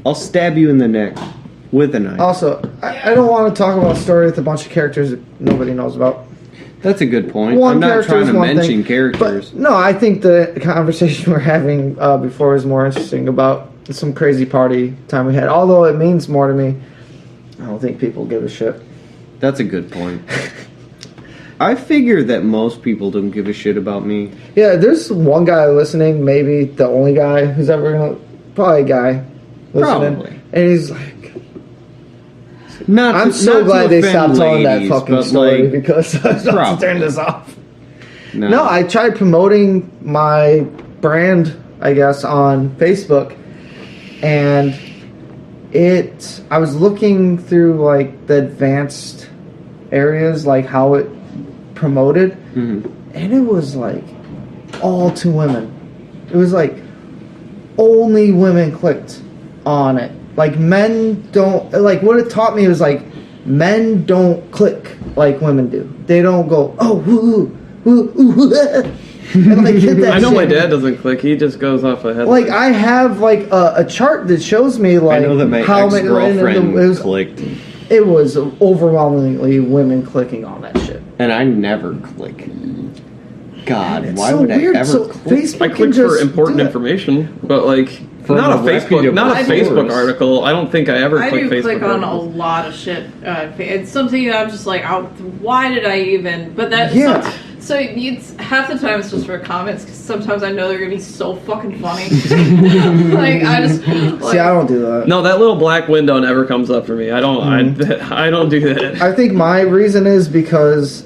I'll stab you in the neck with a knife. also, I don't want to talk about a story with a bunch of characters that nobody knows about. That's a good point. One I'm not character trying is to one mention thing, characters. But no, I think the conversation we're having before is more interesting about some crazy party time we had. Although it means more to me, I don't think people give a shit. That's a good point. I figure that most people don't give a shit about me. Yeah, there's one guy listening, maybe the only guy who's ever gonna, probably a guy listening, Probably. and he's like, Not. I'm to- so not to glad they offend stopped telling that ladies, fucking but, story like, because I was about to probably. turn this off. No, No, I tried promoting my brand, I guess, on Facebook, and I was looking through like the advanced areas, like how it promoted, Mhm. and it was like all to women. It was like only women clicked on it. Like men don't, like what it taught me was like men don't click like women do. They don't go, oh, woo, woo, woo, and like hit that I know shit. my dad doesn't click. He just goes off a head. Like I have like a chart that shows me like I know that my how many. ex-girlfriend clicked, It was overwhelmingly women clicking on that shit. and I never click. God, It's why so would weird. I ever So click? Facebook I can clicked for just important do that. information, but like From not a a Facebook, not a reputable Facebook source. article. I don't think I ever I clicked do Facebook click on a articles. lot of shit. It's something that I'm just like, why did I even? But that Yeah. So it's half the time it's just for comments because sometimes I know they're gonna be so fucking funny. Like I just like, See, I don't do that. No, that little black window never comes up for me. I don't. I don't do that. I think my reason is because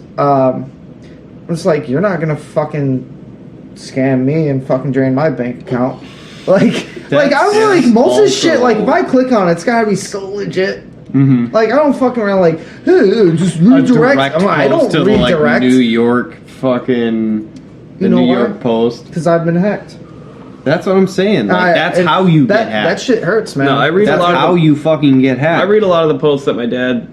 it's like you're not gonna fucking scam me and fucking drain my bank account. Like I'm like most of the shit. Like if I click on it, it's gotta be so legit. Mm-hmm. Like I don't fucking around like hey, just redirect. I don't to redirect like New York fucking the know New why? York Post. because I've been hacked. That's what I'm saying. Like that's and how you that, get hacked. That shit hurts, man. No, I read That's a lot how of the, you fucking get hacked. I read a lot of the posts that my dad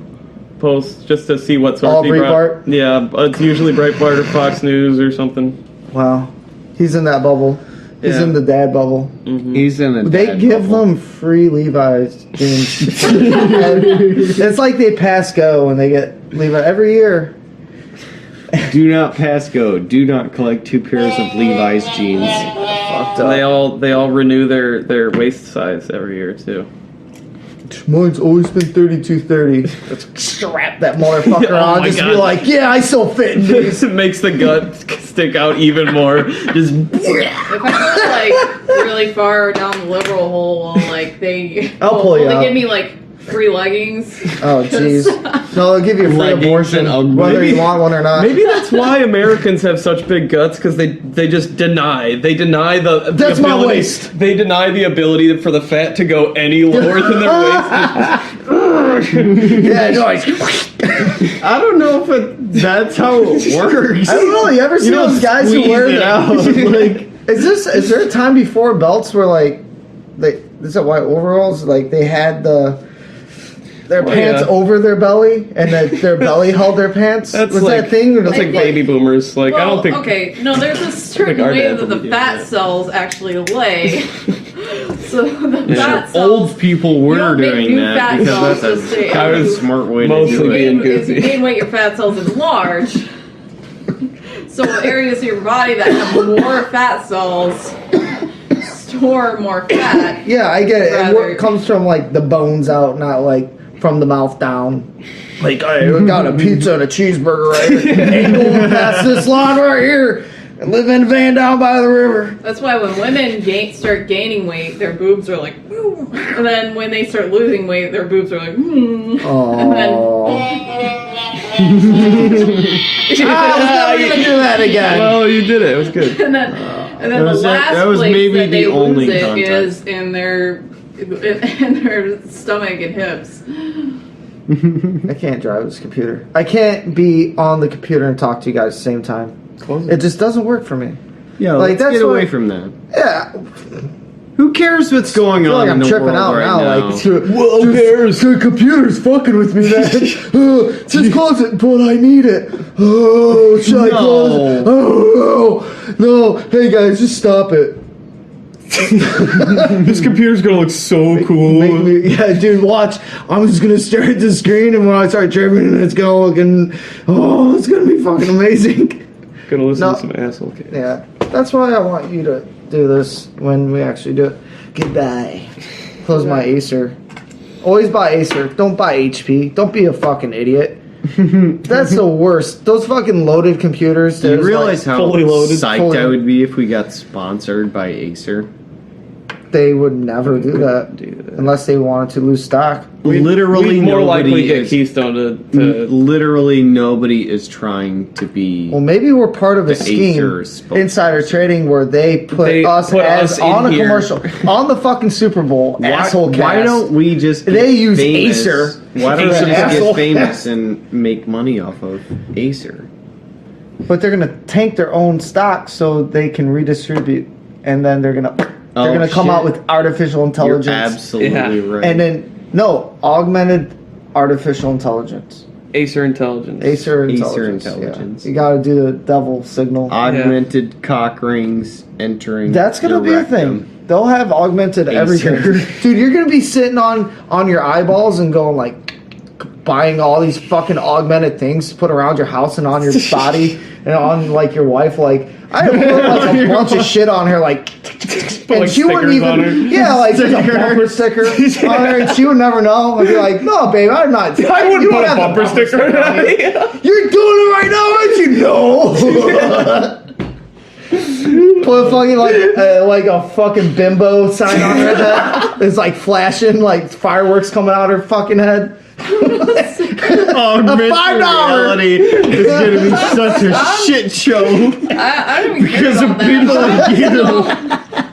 posts just to see what source All he brought. Breitbart? Yeah, it's usually Breitbart or Fox News or something. Wow, he's in that bubble. He's Yeah. in the dad bubble. He's in a They dad give bubble. them free Levi's jeans. And it's like they pass go and they get Levi every year. Do not pass go. Do not collect 2 pairs of Levi's jeans. Fucked And up. they all renew their waist size every year too. Mine's always been 32-30. Let's strap that motherfucker Oh on. my Just be God. like, yeah, I still fit in these. It makes the gut stick out even more. Just if I go like really far down the liberal hole, well, like I'll pull you they out. give me like free leggings. Oh, jeez. No, they'll give you a free Leggings abortion, and whether maybe- you want one or not. maybe that's why Americans have such big guts because they just deny the That's my ability, waist. They deny the ability for the fat to go any lower than their waist. Yeah, no, I don't know if that's how it works. I don't know. You ever see don't those guys who squeeze wear it the out, like- Is there a time before belts where like is that why overalls like they had the their pants over their belly, and their belly held their pants. That's was like, that thing? That's like baby boomers. Like I don't think. Okay, no, there's a certain our way dads that would the be fat doing cells actually lay. So the fat cells. Old people were don't make doing new that fat because cells that's to stay a active. smart way to Mostly do it. being If you goofy. gain weight, your fat cells enlarge. So areas of your body that have more fat cells store more fat. Yeah, I get it. Rather- It comes from like the bones out, not like from the mouth down. Like I got a pizza and a cheeseburger right here. Ain't going past this line right here. And live in a van down by the river. That's why when women start gaining weight, their boobs are like, woo. And then when they start losing weight, their boobs are like, And then I was never gonna do that again. Well, you did it. It was good. and then That was- the last that was place maybe that they the only lose it contact. is in their stomach and hips. I can't drive this computer. I can't be on the computer and talk to you guys at the same time. Close It just doesn't work for me. Yeah, Like, let's that's get away what- from that. Yeah, Who cares what's going I feel on like in I'm the tripping world out right now. now? Like, the computer's fucking with me, man. Just close it, but I need it. Oh, should I close it? Oh, no. Hey, guys, just stop it. This computer's gonna look so cool. Make me, yeah, dude, watch. I'm just gonna stare at the screen, and when I start tripping, it's gonna look, it's gonna be fucking amazing. Gonna listen No. to some asshole kids. Yeah, that's why I want you to do this when we actually do it. Goodbye. Close my Acer. Always buy Acer. Don't buy HP. Don't be a fucking idiot. That's the worst. Those fucking loaded computers. Do you there's realize how fully loaded, psyched fully- I would be if we got sponsored by Acer? they would never do that do that. unless they wanted to lose stock. Literally We'd more likely nobody get is. Keystone to Literally nobody is trying to be. Well, maybe we're part of a The scheme, Acer spokesperson. insider trading, where they put us as in on a here. commercial on the fucking Super Bowl. Asshole cast. Why don't we just get They use famous? Acer. Why don't we Acer just asshole get famous and make money off of Acer? But they're gonna tank their own stock so they can redistribute, and then they're gonna come shit. out with artificial You're intelligence. absolutely Yeah. right. And then augmented artificial intelligence. Acer Intelligence. Acer Acer intelligence. intelligence. Yeah. You got to do the devil signal. Augmented cock rings entering. That's gonna your be a rectum. thing. They'll have augmented everything, dude. You're gonna be sitting on your eyeballs and going like, buying all these fucking augmented things to put around your house and on your body and on like your wife. Like I put like a bunch of shit on her, like, and like she wouldn't stickers on even. her. Yeah, like there's a bumper sticker on her, and she would never know. I'd be like, no, babe, I'm not. I wouldn't you put don't a have the bumper sticker on on you. it. You're doing it right now, aren't you? No. Put fucking like a fucking bimbo sign on her head. It's like flashing, like fireworks coming out her fucking head. Augmented $5. reality is gonna be such a shit show I don't even because care of about people that. like you.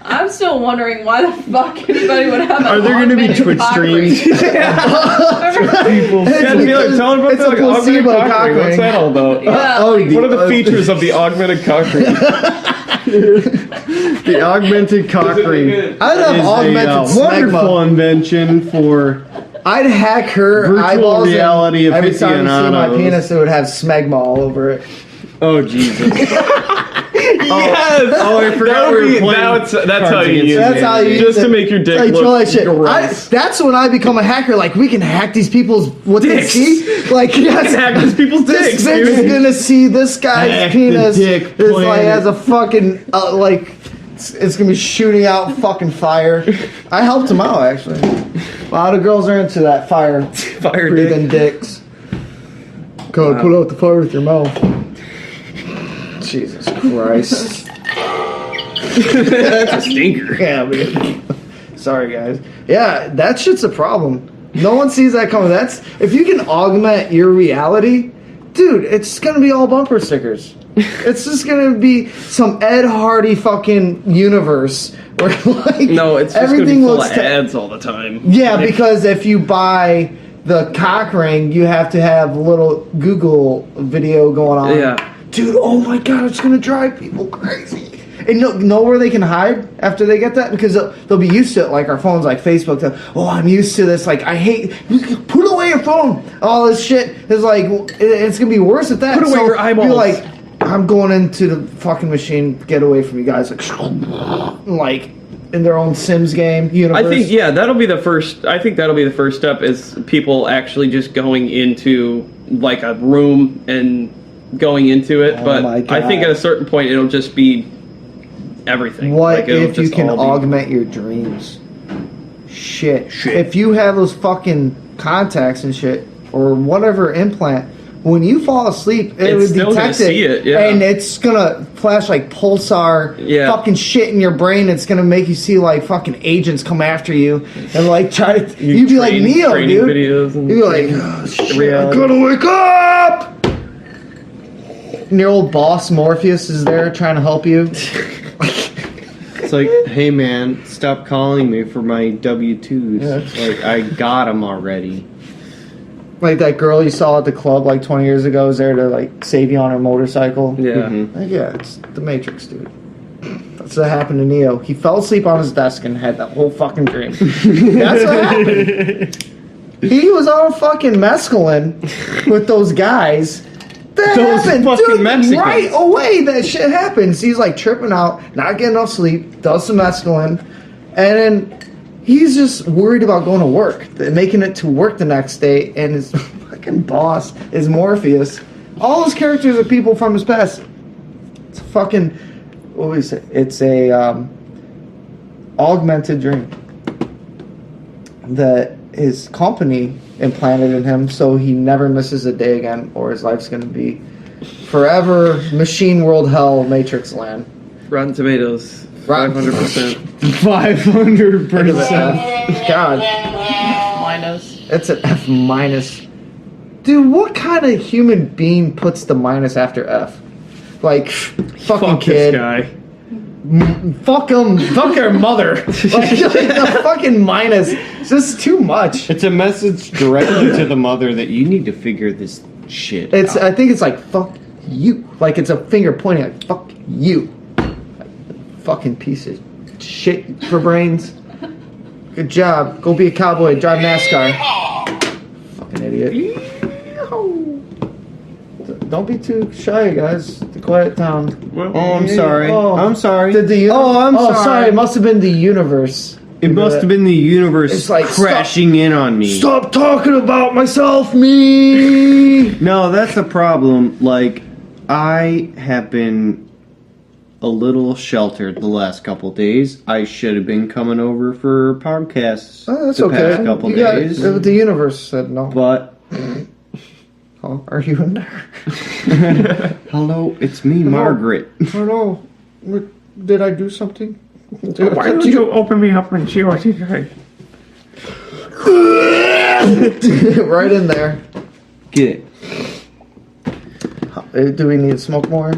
I'm still wondering why the fuck anybody would have. Are there gonna be Twitch streams? Yeah, Taylor, tell them about It's the a placebo augmented cock ring. What's ring. that all about? Yeah, Oh, like, What are the features of the augmented cock ring? The augmented cock ring is I'd have augmented a wonderful smegma. invention for. I'd hack her Virtual eyeballs. reality and every time you see my aficionados. penis, it would have smegma all over it. Oh Jesus! Yes. Oh, I forgot we were playing. That's how you use That's it. how you use Just it. to make your dick Like, look troll that shit. gross. That's when I become a hacker. Like, we can hack these people's what Dicks. they see. Like, yes, Hack these people's this dicks, bitch is dude. gonna see this guy's Hack the penis. dick It's like planet. has a fucking like. It's gonna be shooting out fucking fire. I helped him out actually. A lot of girls are into that fire breathing dicks. Go pull out the fire with your mouth. Jesus Christ. That's a stinker. Yeah, man. Sorry, guys. Yeah, that shit's a problem. No one sees that coming. That's if you can augment your reality, dude. It's gonna be all bumper stickers. It's just gonna be some Ed Hardy fucking universe where like No, it's just everything gonna be full looks of ads all the time. Yeah, because if you buy the cock ring, you have to have a little Google video going on. Yeah. Dude, oh my god, it's gonna drive people crazy. And know where they can hide after they get that? Because they'll be used to it, like our phones, like Facebook. I'm used to this. Like, I hate... Put away your phone. All this shit is like... It's going to be worse at that. Put away your eyeballs. Be like, I'm going into the fucking machine. Get away from you guys. Like in their own Sims game universe. I think that'll be the first. I think that'll be the first step is people actually just going into like a room and going into it. Oh but my God. I think at a certain point it'll just be everything. What Like, it'll if you just can all be- augment your dreams? Shit. If you have those fucking contacts and shit or whatever implant. When you fall asleep, it would still gonna detect see it, yeah. and it's gonna flash like pulsar fucking shit in your brain. It's gonna make you see like fucking agents come after you and like try to. You'd be like Neo, training dude. videos and You'd be like, oh, shit, I gotta wake up. And your old boss Morpheus is there trying to help you. It's like, hey man, stop calling me for my W-2s. Yeah. Like, I got them already. Like that girl you saw at the club like 20 years ago is there to like save you on her motorcycle. Yeah. Mm-hmm. Like, yeah, it's the Matrix, dude. That's what happened to Neo. He fell asleep on his desk and had that whole fucking dream. That's what happened. He was on fucking mescaline with those guys. That Those happened, fucking dude. Mexicans. Right away, that shit happens. He's like tripping out, not getting enough sleep, does some mescaline, and then he's just worried about going to work, making it to work the next day, and his fucking boss is Morpheus. All his characters are people from his past. It's a fucking, what would we say? It's a augmented dream that his company implanted in him so he never misses a day again or his life's going to be forever machine world hell Matrix land. Rotten Tomatoes, 500%. 500%. God. Minus. It's an F minus. Dude, what kind of human being puts the minus after F? Like, fucking Fuck kid. this guy. Fuck him. Fuck her mother. Like, the fucking minus. It's just too much. It's a message directly to the mother that you need to figure this shit It's. out. I think it's like, fuck you. Like, it's a finger pointing like, fuck you. Fucking piece of shit for brains. Good job. Go be a cowboy. Drive NASCAR. Fucking idiot. Don't be too shy, guys. The quiet town. Oh, I'm sorry. Oh. I'm sorry. Did the I'm sorry. It must have been the universe. It must have been the universe It's like, crashing in on me. Stop talking about myself, me. No, that's the problem. Like, I have been a little sheltered the last couple days. I should have been coming over for podcasts Oh, that's the okay. past couple You got- days. the universe said no. But, Oh, are you in there? hello, it's me, Margaret. Oh no. Did I do something? Why don't you open me up and see what you say? Right in there. Get it. Do we need to smoke more?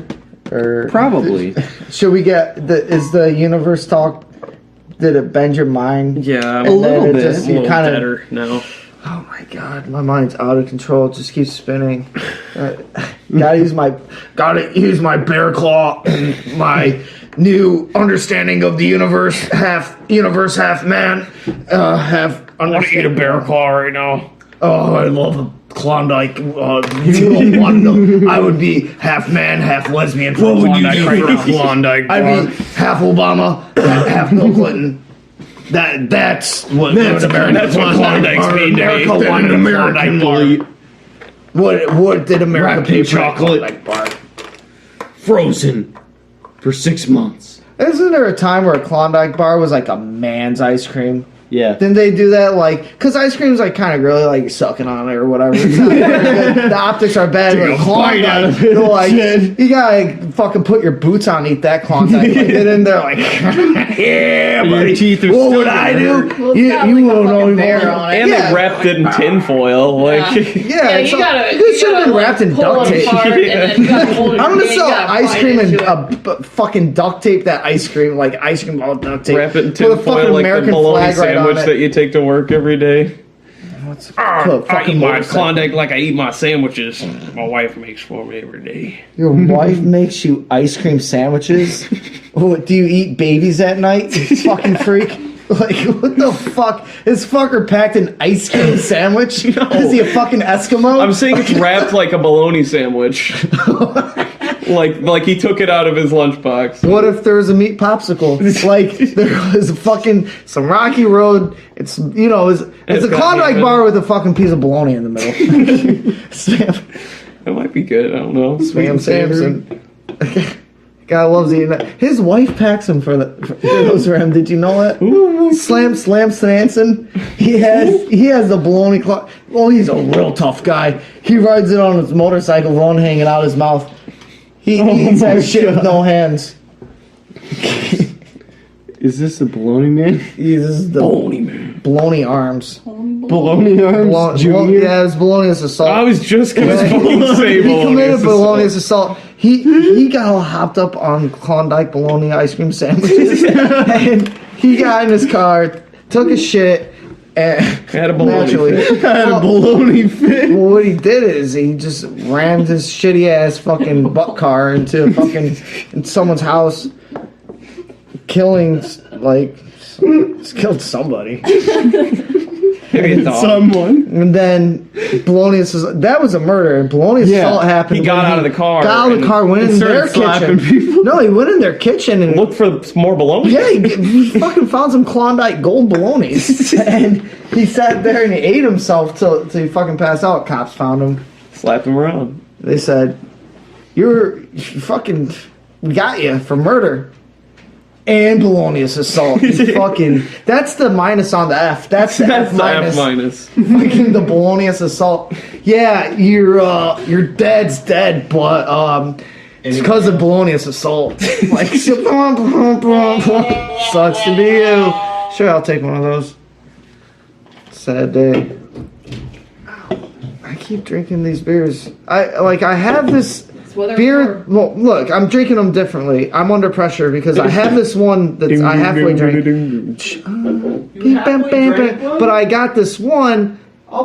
Or Probably. should we get is the universe talk? Did it bend your mind? Yeah, And A then little it bit. just- a you little kind of. better now. Oh my god, my mind's out of control. It just keeps spinning. Gotta use my bear claw and my new understanding of the universe, half man. Have I want to eat a bear claw right now. Oh, I love a Klondike. I would be half man, half lesbian for What would you Klondike do right for a now. Klondike I'd bar? be half Obama, half Bill Clinton. That's what America. That's what Klondikes mean to me. America They're wanted an a American Klondike bar. What did America Wrapped pay in for a chocolate. Klondike bar? Frozen for 6 months. Isn't there a time where a Klondike bar was like a man's ice cream? Yeah. Didn't they do that? Like, because ice cream's like kind of girly, like you're sucking on it or whatever. It's not very good. The optics are bad. But a bite out of it. they're like, you gotta like, fucking put your boots on, eat that Klondike. Like, get in there, like, yeah, Your buddy. teeth are What still would I do? Well, it's got, like, a won't fucking know. bear on it. And Yeah. they wrapped it in tinfoil. Like, Yeah, Yeah, it's you gotta. it should have been like, wrapped in pull duct it tape. apart, and then you gotta hold it I'm gonna again, you sell gotta ice bite cream and into it. fucking duct tape that ice cream, like ice cream ball duct tape. wrap it in Put a tinfoil fucking like the American bologna flag right on sandwich it. that you take to work every day. Put a I fucking eat my motorcycle. Klondike like I eat my sandwiches. My wife makes for me every day. Your wife makes you ice cream sandwiches? Oh, do you eat babies at night? You fucking freak. Like, what the fuck? This fucker packed an ice cream sandwich? Is he a fucking Eskimo? I'm saying it's wrapped like a bologna sandwich. like he took it out of his lunchbox. What if there was a meat popsicle? Like, there was some Rocky Road. It's, you know, it's a Klondike bar with a fucking piece of bologna in the middle. It might be good. I don't know. Spam Samson. Guy loves eating that. His wife packs him for those for him. Did you know that? Slam Samson. He has the bologna clock. Well, he's a real tough guy. He rides it on his motorcycle, one hanging out his mouth. He eats that shit with no hands. Is this the Bologna Man? This is the Bologna Man. Bologna arms. Bologna Arms Junior? Yeah, it's Bolognious assault. I was just gonna say He committed bologna. Bolognious assault. He got all hopped up on Klondike bologna ice cream sandwiches, and he got in his car, took a shit, and Had a bologna fit. Had a bologna fit. Well, what he did is he just rammed his shitty ass fucking butt car into someone's house, killing killed somebody. Maybe a dog. Someone. And then Bolognious that was a murder. And Bolognious assault happened. He got when out of the car Got out of the and car, went in their slapping kitchen. people. No, he went in their kitchen and Look for more bologna. yeah, he fucking found some Klondike gold bolognas, and he sat there and he ate himself till he fucking passed out. Cops found him. Slapped him around. They said, "You fucking, we got you for murder and Bolognious assault." That's the minus on the F. That's the F minus. Fucking the Bolognious assault. Yeah, your dad's dead, but it's because of Bolognious assault. Like, sucks to be you. Sure, I'll take one of those. Sad day. I keep drinking these beers. I have this beer. Well, look, I'm drinking them differently. I'm under pressure because I have this one that's I halfway drank. But I got this one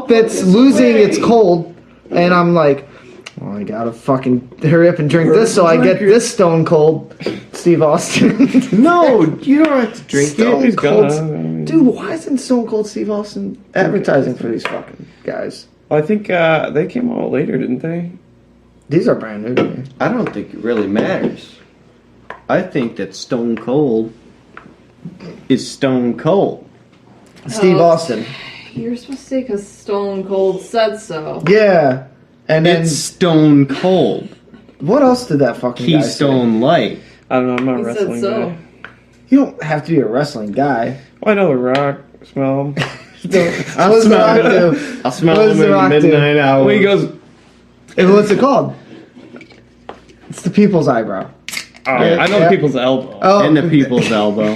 that's losing its cold, and I'm like, well, I gotta fucking hurry up and drink this so I get this Stone Cold Steve Austin. No, you don't have to drink Stone it. Cold. Dude, why isn't Stone Cold Steve Austin advertising for these fucking guys? I think they came out later, didn't they? These are brand new to me. I don't think it really matters. I think that Stone Cold is Stone Cold. Steve Austin. You're supposed to say because Stone Cold said so. Yeah. And then, It's Stone Cold. what else did that fucking guy say? Keystone Light. I don't know. I'm not a He wrestling said so. guy. You don't have to be a wrestling guy. Well, I know The Rock. Smell him. I was the Rock do? I'll smell What does them The Rock in do? midnight hour. Well, he goes. What's it called? It's the people's eyebrow. Oh, I know Yeah. people's elbow. Oh, And the people's elbow.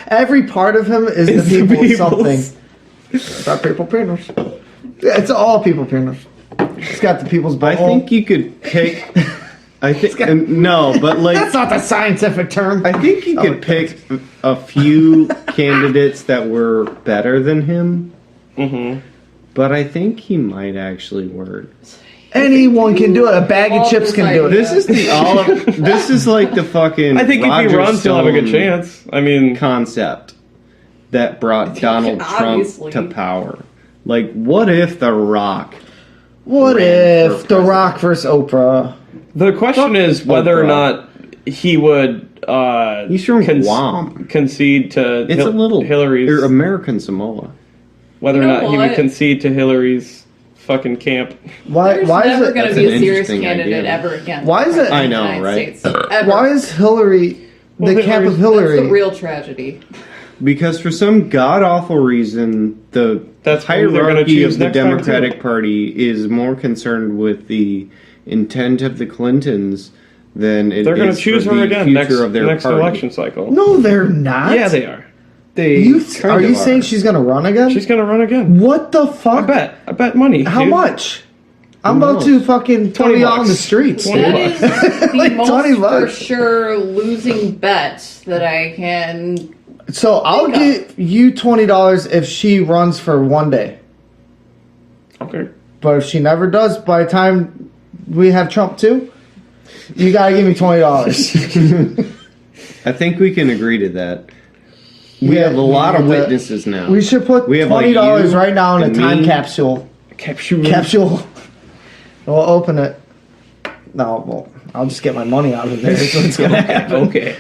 every part of him is It's the the people's people's. something. It's not people penis. Yeah, it's all people penis. It's got the people's I butthole. think you could pick. I think no, but like That's not the scientific term. I think you could pick a few candidates that were better than him. Mm-hmm. But I think he might actually work. Anyone can do it. A bag of chips can do it. This is the This is like the fucking. I think if Roger he runs, he'll have a good Stone chance. I mean, Concept that brought Donald Trump Obviously. to power. Like, what if The Rock? What ran if for The Rock versus Oprah? the question is whether or not he would He's from Guam. concede to It's a little Hillary's. or American Samoa. Whether You or know not he would what? concede to Hillary's fucking camp. Why? There's Why is never it? going to That's be an a serious interesting candidate idea. ever again. Why is it- I know, United right? States, ever. Why is Hillary the camp of That's Hillary? the real tragedy. Because for some god awful reason, the That's who they're gonna hierarchy choose of the next time, Democratic too. Party is more concerned with the intent of the Clintons than it They're going is to choose for her the again future next of their next party. election cycle. No, they're not. Yeah, they are. They You kind are of you saying she's gonna run again? She's going to run again. What the fuck? I bet money. How dude. much? I'm Who about knows? to fucking 20 y'all on the bucks. streets. 20 dude. That is the Like most 20 for bucks. sure losing bet that I can. So I'll Think of. give you $20 if she runs for one day. Okay. But if she never does, by the time we have Trump too, you gotta give me $20. I think we can agree to that. We Yeah, have a lot of we- witnesses now. We should put We have, like, $20 you right now in a and time me. capsule. Capsule. We'll open it. No, well, I'll just get my money out of there. So it's gonna happen. Okay.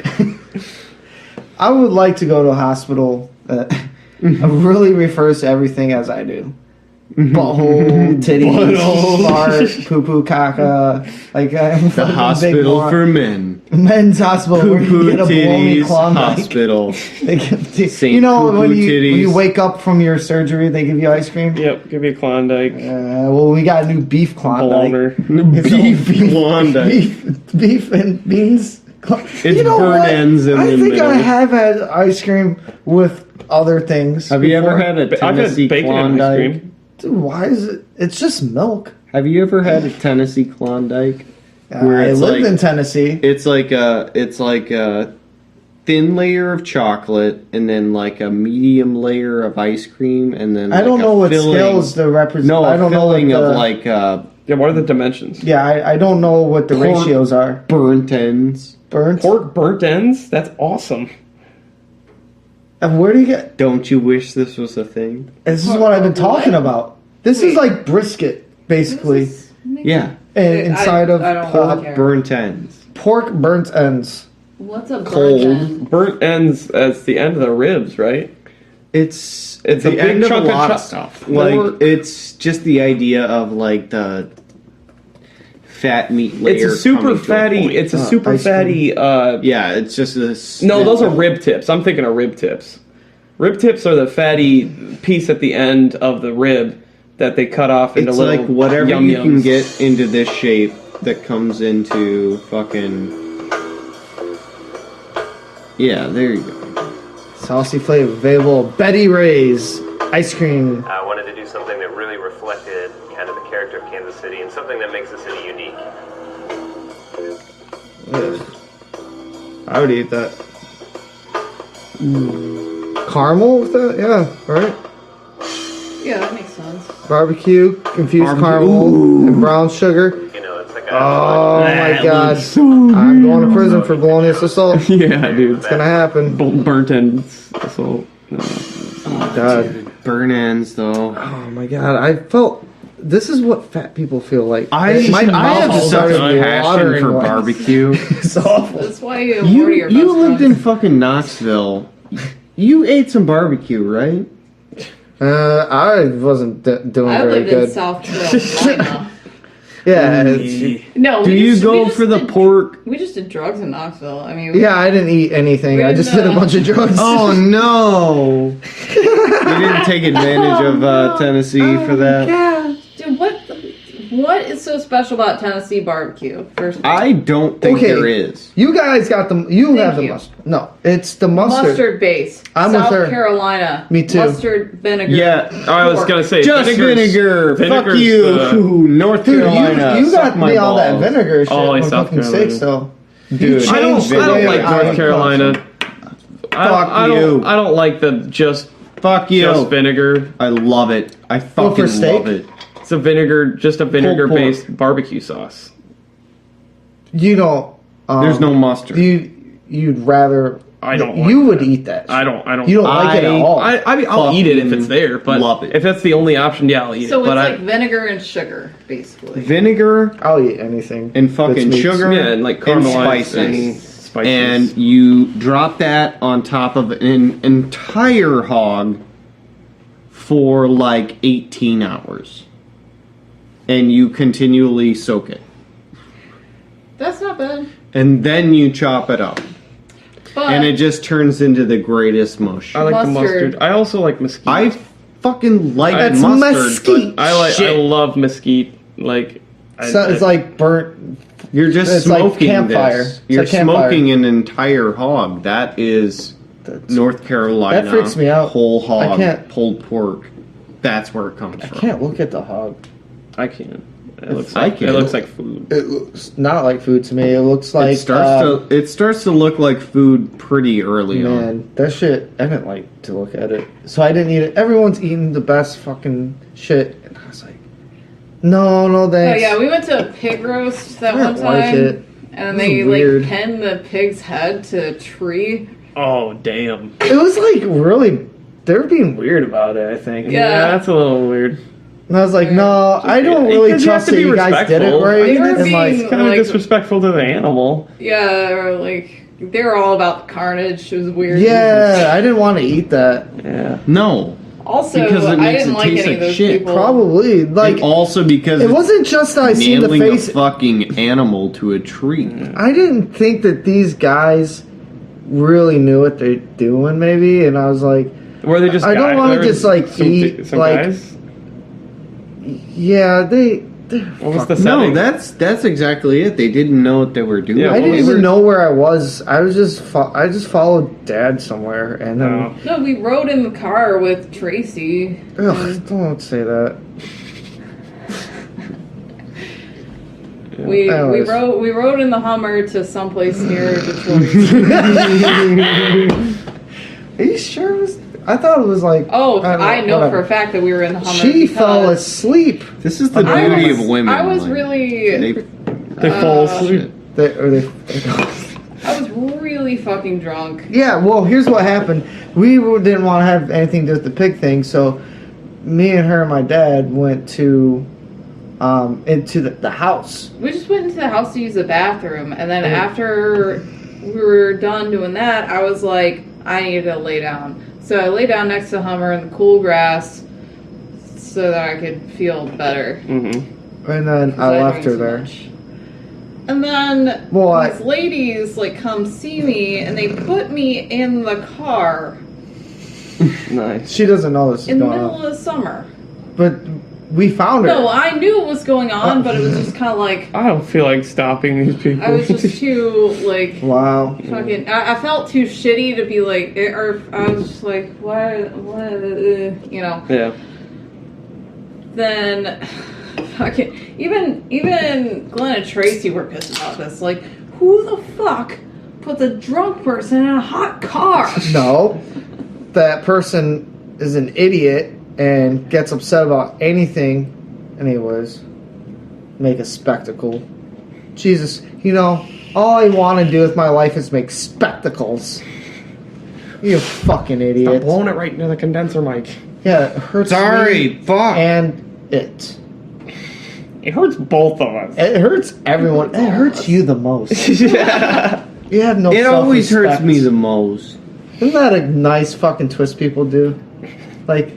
I would like to go to a hospital that really refers to everything as I do. Butthole, titties, fart, poo-poo, caca. Like I'm The hospital for men. men's hospital where you Poo-poo get a bologna titties Klondike. hospital. They give, Saint you know Poo-poo when you titties. wake up from your surgery, they give you ice cream. Yep. Give me a Klondike. Well, we got a new beef Klondike. Bologna. It's all Beef Klondike. beef and beans. It's burnt ends in I the think middle. I have had ice cream with other things. Have you ever before. had a I've had Tennessee bacon and ice Klondike? cream. Dude, why is it? It's just milk. Have you ever had a Tennessee Klondike? Where I it's lived like- in Tennessee. It's like a thin layer of chocolate and then like a medium layer of ice cream and then I like don't know a what filling. scales the represent. No, I a don't know what filling the, of like Yeah. What are the dimensions? Yeah, I don't know what the Pork- ratios are. burnt ends. Burnt. Pork burnt ends? That's awesome. And where do you get? Don't you wish this was a thing? This is what I've been talking about. This is Wait. like brisket, basically, Yeah, and inside of I don't pork, care. burnt ends. pork burnt ends. What's a Cold. burnt end? Burnt ends as the end of the ribs, right? It's It's the a big end of chunk a of lot of cho- stuff. pork. Like it's just the idea of like the fat meat layer. It's a super coming to a fatty. point. It's a super ice cream. fatty. Yeah, it's just this. No, those are rib tips. I'm thinking of rib tips. Rib tips are the fatty piece at the end of the rib that they cut off into It's little like whatever yum you can yums. get into this shape that comes into fucking. Yeah, there you go. Saucy flavor available. Betty Ray's ice cream. I wanted to do something that really reflected kind of the character of Kansas City and something that makes the city unique. I would eat that. Caramel with that? Yeah, right. Yeah, that makes sense. Barbecue, infused Barbecue. caramel, Ooh. and brown sugar. You know, it's like Oh a my god. I'm going to prison for Bologniess assault. Yeah, dude. It's gonna happen. Burnt ends. So God. Burn ends though. Oh my god. I felt. This is what fat people feel like. I my have mouth such started a passion watering for like- barbecue. It's awful. That's why you You order your you best lived in friends. fucking Knoxville. You ate some barbecue, right? I wasn't doing I very lived in good. South Carolina. Yeah, it's, No, Do we you just- we go just for the did- pork? We just did drugs in Knoxville. I mean, yeah. I didn't eat anything. I just did a bunch of drugs. Oh no! You didn't take advantage of Tennessee for that. dude, what is so special about Tennessee barbecue? First, I don't think Okay. there is. You guys got the. You Thank have the you. mustard. No, it's the mustard. mustard base. I'm with South her. Carolina. Me too. Mustard vinegar. Yeah, I was pork. gonna say just vinegar. Fuck vinegar's you, the- North Dude, Carolina. you got suck my me all that balls. vinegar shit Oh, on South fucking Carolina. steaks, though. Dude, I don't like North Carolina. I you. don't like the just Fuck you. vinegar. I love it. I fucking steak? love it. It's a vinegar based barbecue sauce. You don't. There's no mustard. You'd rather. I don't You like would that. eat that. I don't. You don't like it at all. I mean, I'll eat it if it's there, but love it. if that's the only option, yeah, I'll eat So it. it's But like vinegar and sugar, basically. Vinegar I'll eat anything. and fucking That's meat. sugar yeah, and like and caramelized spices. spices. And you drop that on top of an entire hog for like 18 hours. And you continually soak it. That's not bad. And then you chop it up. But And it just turns into the greatest mush. I like the Mustard. mustard. I also like mesquite. I fucking like That's mustard. mesquite. But I love mesquite. Like So it's like burnt. you're just it's like smoking campfire. this. It's You're like campfire. smoking an entire hog. That is North Carolina. That freaks me out. Whole hog, I can't- pulled pork. That's where it comes I from. can't look at the hog. I can. It looks I like can. it looks like food. It looks not like food to me. It looks like it starts to look like food pretty early on. Man, that shit. I didn't like to look at it, so I didn't eat it. Everyone's eating the best fucking shit, and I was like, no, oh thanks. yeah, we went to a pig roast that I one don't like time, it. And This they is weird. like pinned the pig's head to a tree. Oh, damn. It was like really, they were being weird about it, I think. Yeah. That's a little weird. And I was like, no, I don't really Because you have trust to that be you guys did it respectful. right. They were And like, being- Kind of Like- disrespectful to the animal. Yeah, or like they were all about the carnage. It was weird. yeah, I didn't want to eat that. Yeah. No. Also, Because it I makes didn't it like taste any like of those shit. people. Probably. Like, And also because it it's wasn't just that I seen the nailing face. a fucking animal to a tree. I didn't think that these guys really knew what they're doing, maybe. And I was like, Were they just I don't guys- wanna there was just, like, some, eat, some like- guys? yeah, What was the No, setting? that's exactly it. They didn't know what they were doing. Yeah, I didn't well, even we were- know where I was. I was just I just followed Dad somewhere, and then Oh. No, we rode in the car with Tracy. ugh, don't say that. We Anyways. rode in the Hummer to someplace near Detroit. Are you sure? It was, I thought it was like. Oh, I know whatever. for a fact that we were in the Hummer. She fell because asleep. This is the I beauty was- of women. I was like, really- They fall asleep. They I was really fucking drunk. yeah. Well, here's what happened. We didn't want to have anything to do with the pig thing, so me and her and my dad went to into the house. We just went into the house to use the bathroom, and then after we were done doing that, I was like, I need to lay down. So I lay down next to the Hummer in the cool grass so that I could feel better. Mm-hmm. And then 'cause I left drank her too there. much. And then Well, these ladies like come see me, and they put me in the car Nice. She doesn't know this is in the going middle on, of the summer. but we found her. No, I knew what was going on, but it was just kind of like I don't feel like stopping these people. I was just too like. Wow. Fucking, I felt too shitty to be like, or I was just like, what, you know. Yeah. Then, fucking, even Glenn and Tracy were pissed about this. Like, who the fuck puts a drunk person in a hot car? No, that person is an idiot and gets upset about anything. Anyways, make a spectacle. Jesus, you know, all I want to do with my life is make spectacles. You fucking Stop idiot. blowing it right into the condenser mic. Yeah, it hurts Sorry, me fuck. and it. It hurts both of us. It hurts everyone. It hurts you the most. Yeah. You have no It always hurts self-respect. me the most. Isn't that a nice fucking twist people do? Like,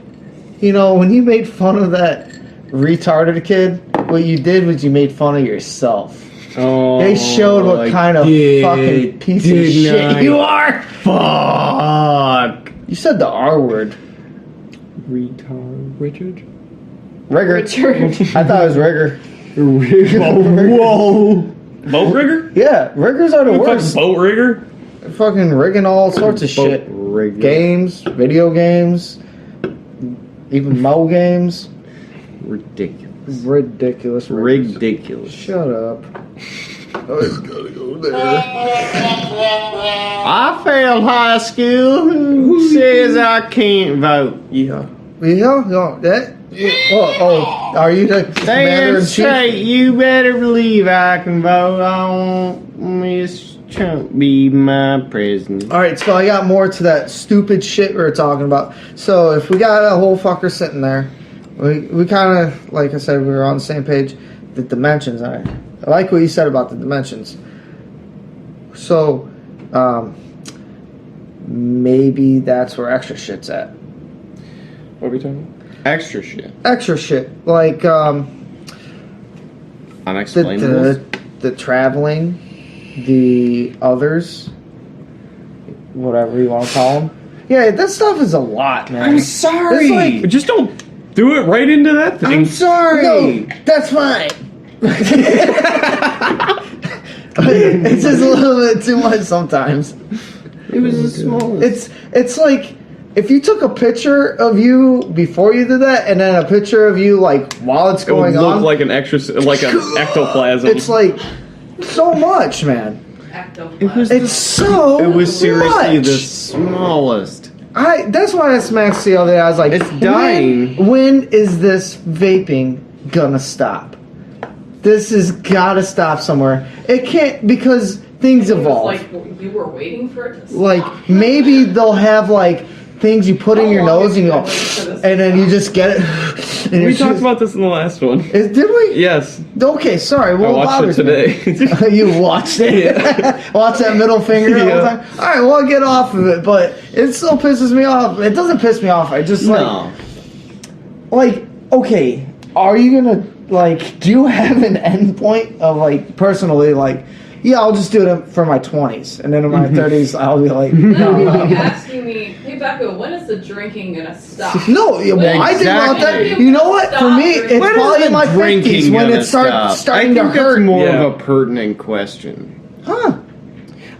you know, when you made fun of that retarded kid, what you did was you made fun of yourself. Oh, They showed what I kind of did, fucking piece of didn't shit I? you are. Fuck. You said the R word. Retard Richard? Rigger. Richard. I thought it was rigger. Whoa. Boat rigger? Yeah, riggers are the Fucking worst. boat rigger? Fucking rigging all sorts of shit. Rigger. Games, video games, even mo games. Ridiculous. Ridiculous. riggers. Ridiculous. Shut up. Oh, it's gotta go there. I failed high school. Who says I can't vote? Yeah. Yeah, that. Oh, are you the commander Damn in chief? straight, you better believe I can vote. I want Miss Trump be my president. All right, so I got more to that stupid shit we were talking about. So if we got a whole fucker sitting there, we kind of, like I said, we were on the same page. The dimensions, I like what you said about the dimensions. So maybe that's where extra shit's at. What are we talking about? Extra shit. Extra shit, like Unexplainable. the traveling, the others, whatever you want to call them. Yeah, that stuff is a lot, man. I'm sorry. It's like- But just don't do it right into that thing. I'm sorry. No, that's fine. It's just a little bit too much sometimes. It was the smallest. It's like if you took a picture of you before you did that, and then a picture of you like while it's It would going look on. like an extra, like an ectoplasm. It's like so much, man. It's so. It was seriously much. the smallest. That's why I asked Max the other day. I was like, It's dying. When is this vaping gonna stop? this has got to stop somewhere. It can't, because things It was evolve. like you were waiting for it to stop. Like, maybe they'll have, like, things you put in your nose and you go, and then you just get it. And We it's talked just- about this in the last one. Did we? Yes. Okay, sorry. I Well, watched it today. You watched it? Watch that middle finger the whole Yeah. time? Alright, well, I'll get off of it, but it still pisses me off. It doesn't piss me off. I just, like, okay, are you gonna, like, do you have an end point of, like, personally, like, yeah, I'll just do it for my 20s, and then in my 30s, I'll be like, Then no, you're no, like no. asking me, hey Becca, when is the drinking gonna stop? No, yeah, well, I think about that. Exactly. You know what? For me, it's When is probably the in my 50s drinking when gonna it stop? starting to I think hurt. that's more Yeah. of a pertinent question. Huh.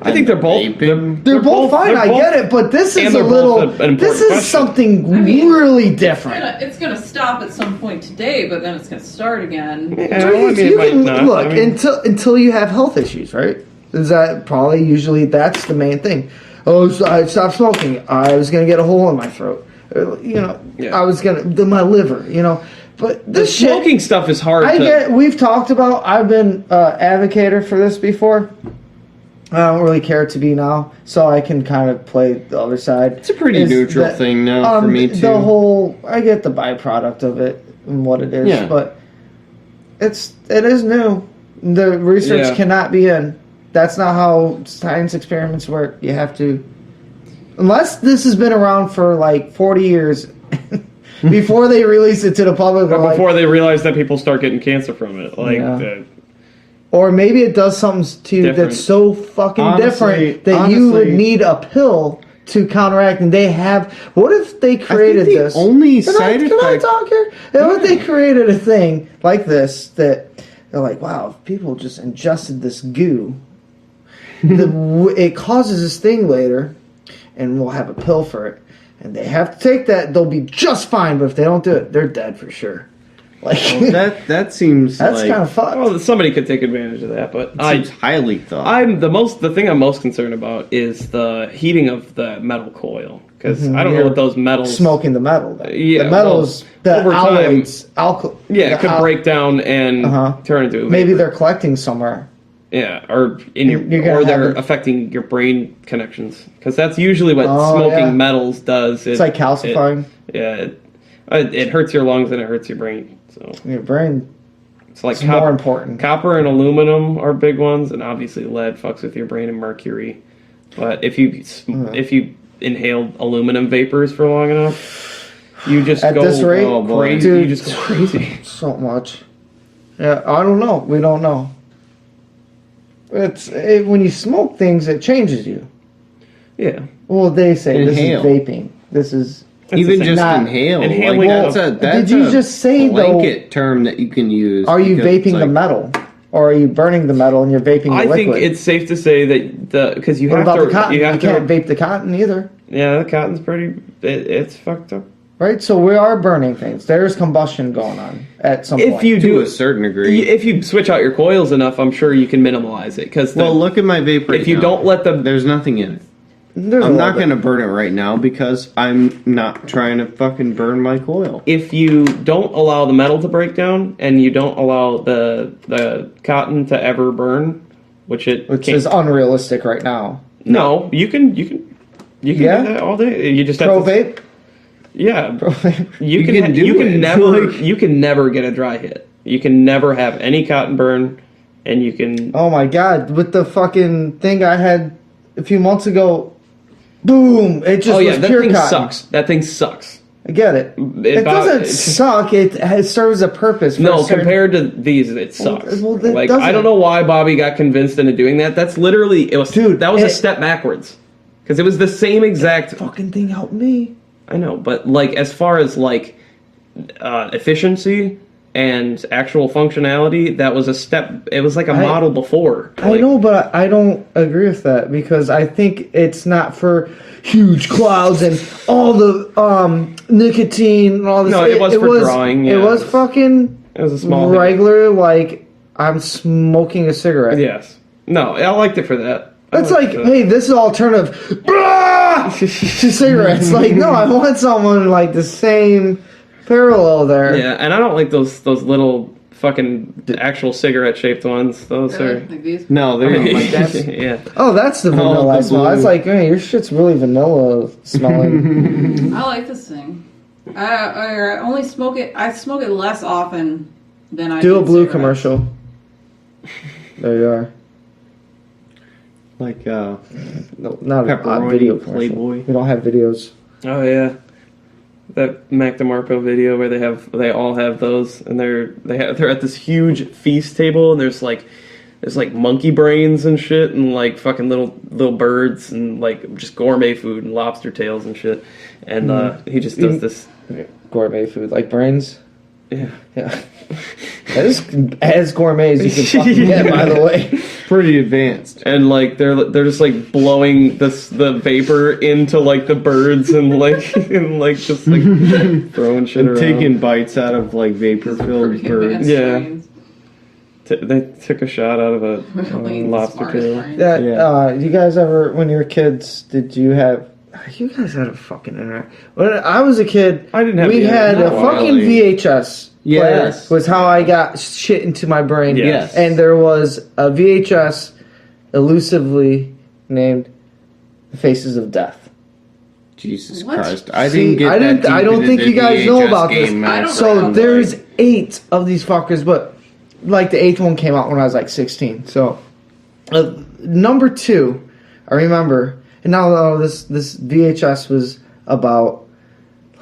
I think they're both. Vaping? They're both fine, they're I both- get it, but this and is a they're both little. an important This is question. something I mean, really different. It's gonna stop at some point today, but then it's gonna start again. Yeah, well, I mean, it You might can not. look I mean, until you have health issues, right? Is that probably usually that's the main thing? Oh, so I stopped smoking. I was gonna get a hole in my throat. You know, Yeah. I was gonna my liver. You know, but the this shit. smoking stuff is hard. I to, get. We've talked about. I've been advocator for this before. I don't really care to be now, so I can kind of play the other side. It's a pretty Is neutral that, thing now for me too. The whole, I get the byproduct of it and what it is, Yeah. but it is new. The research Yeah. cannot be in. That's not how science experiments work. You have to, unless this has been around for like 40 years. Before they release it to the public, But they're before like, they realize that people start getting cancer from it, like Yeah. or maybe it does something to you Different. that's so fucking Honestly- different that you would honestly- need a pill to counteract. And they have. What if they created the this? only Can side can I effect- talk here? What if they created a thing like this that they're like, wow, if people just ingested this goo, it causes this thing later, and we'll have a pill for it. And they have to take that; they'll be just fine. But if they don't do it, they're dead for sure. Like That seems that's like kind of fucked. well, somebody could take advantage of that. But seems highly thought. the thing I'm most concerned about is the heating of the metal coil, because I don't know You're what those metals. Smoking the metal. Then. Yeah, the metals, well, the over time- alloys, Yeah, it the could break down and Uh-huh. turn into a Maybe vapor. they're collecting somewhere. Yeah, or in your, You're gonna or they're have it- affecting your brain connections, because that's usually what Oh, smoking yeah. metals does. It's like calcifying It hurts your lungs and it hurts your brain. So your brain. it's like It's more important. Copper and aluminum are big ones, and obviously lead fucks with your brain and mercury. But if you inhale aluminum vapors for long enough, you just At go this rate, crazy. dude, You just go crazy. So much. Yeah, I don't know. We don't know. When you smoke things, it changes you. Yeah. Well, they say Inhale. this is vaping. This is. Even the just not- inhale. inhaling Like, out- that's Did you a just say, though- blanket term that you can use? Are you because it's vaping the like- metal, or are you burning the metal and you're vaping the I liquid? think it's safe to say that because you What have about to the cotton? you You have can't to vape the cotton either, yeah, the cotton's pretty it's fucked up. right? So we are burning things. There's combustion going on at some point. If you To do a certain degree. if you switch out your coils enough, I'm sure you can minimize it. Because Well, look at my vape right if you now. don't let them, There's nothing in it. There's a I'm little not bit. going to burn it right now because I'm not trying to fucking burn my coil. if you don't allow the metal to break down and you don't allow the cotton to ever burn, which Which can't- is unrealistic right now. no, you can Yeah? do that all day. You just have Pro to vape. yeah. Pro vape. You can can do you can it. never Like- you can never get a dry hit. You can never have any cotton burn, and you can Oh my god! With the fucking thing I had a few months ago, boom! It just oh yeah, was that pure thing cotton. sucks. That thing sucks. I get it. It doesn't suck. It serves a purpose. For No, a certain- compared to these, it sucks. well, that like I doesn't- don't know why Bobby got convinced into doing that. That's literally it was. Dude, that was a it- step backwards because it was the same exact. fucking thing helped me. I know, but like as far as like efficiency and actual functionality, that was a step. It was like a model before. I Like, know, but I don't agree with that because I think it's not for huge clouds and all the nicotine and all this. No, it was for drawing, It yeah. was fucking It was a small hit. regular, like I'm smoking a cigarette. Yes. No, I liked it for that. I It's liked like, it. hey, this is alternative to cigarettes. Like, no, I want someone like the same parallel there. Yeah, and I don't like those little fucking actual cigarette-shaped ones. Those Really? are... Like these? No, they're like that. yeah. Oh, that's the vanilla the I smell. I was blue. like, man, your shit's really vanilla smelling. I like this thing. I only smoke it. I smoke it less often than I Do a did blue cigarettes. commercial. There you are. Like No, not a Pepperoni video commercial. Playboy. We don't have videos. Oh, yeah. That Mac DeMarco video where they all have those, and they're at this huge feast table, and there's like monkey brains and shit, and like fucking little birds, and like just gourmet food and lobster tails and shit, and he just does this. Gourmet food, like brains. Yeah. Yeah. That is as gourmet as you can fucking get, by the way. pretty advanced. And like they're just like blowing the vapor into like the birds and like and like just like throwing shit around. Taking bites out of like vapor filled Pretty birds. advanced Yeah. brains. They took a shot out of a Really lobster smart tail. brains. That Yeah. you guys ever, when you were kids, did you have? You guys had a fucking internet. When I was a kid, I didn't have we the had a internet. fucking Really? VHS. Yes. player was how I got shit into my brain. Yes. And there was a VHS elusively named "The Faces of Death." Jesus What? Christ! I See, didn't get. I didn't. that I deep don't into think the you guys know VHS about this. game I don't So remember. there's 8 of these fuckers, but like the 8th one came out when I was like 16. So number 2, I remember, and now this VHS was about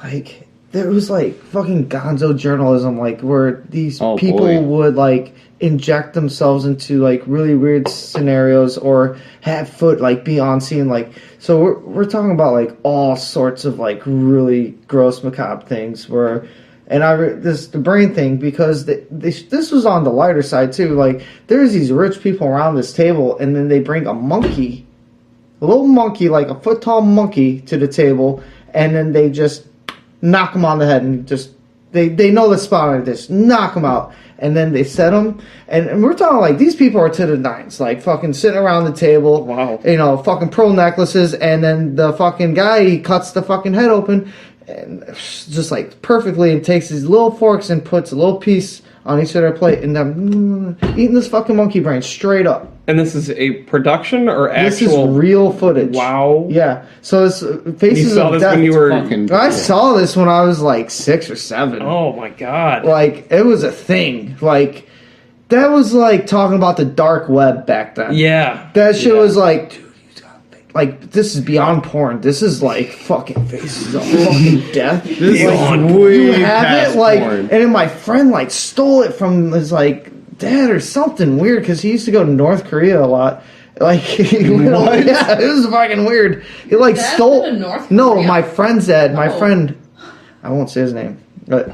like there was like fucking gonzo journalism, like where these Oh, people boy. would like inject themselves into like really weird scenarios or have foot like be on scene, like so we're talking about like all sorts of like really gross macabre things where. And the brain thing, because this was on the lighter side too. Like there's these rich people around this table, and then they bring a little monkey, like a foot tall monkey, to the table, and then they just knock him on the head and just they know the spot on this, knock him out, and then they set him. And we're talking like these people are to the nines, like fucking sitting around the table. Wow. You know, fucking pearl necklaces, and then the fucking guy, he cuts the fucking head open. And just like perfectly, and takes these little forks and puts a little piece on each of their plate, and I'm eating this fucking monkey brain straight up. And this is a production or This is actual? real footage. Wow. Yeah. So this You Faces saw of this Death. when you were. Fucking I saw this when I was like 6 or 7. Oh my god. Like it was a thing. Like that was like talking about the dark web back then. Yeah. That shit Yeah. was like, dude, you gotta think. Like this is beyond porn. This is like fucking Faces of fucking Death. This is Like, way you have past it like, porn. and then my friend like stole it from his like dad or something weird because he used to go to North Korea a lot. Like he went, What? yeah, it was fucking weird. He like Dad's stole. been to North No, Korea? my friend's dad. My Oh. friend. I won't say his name, but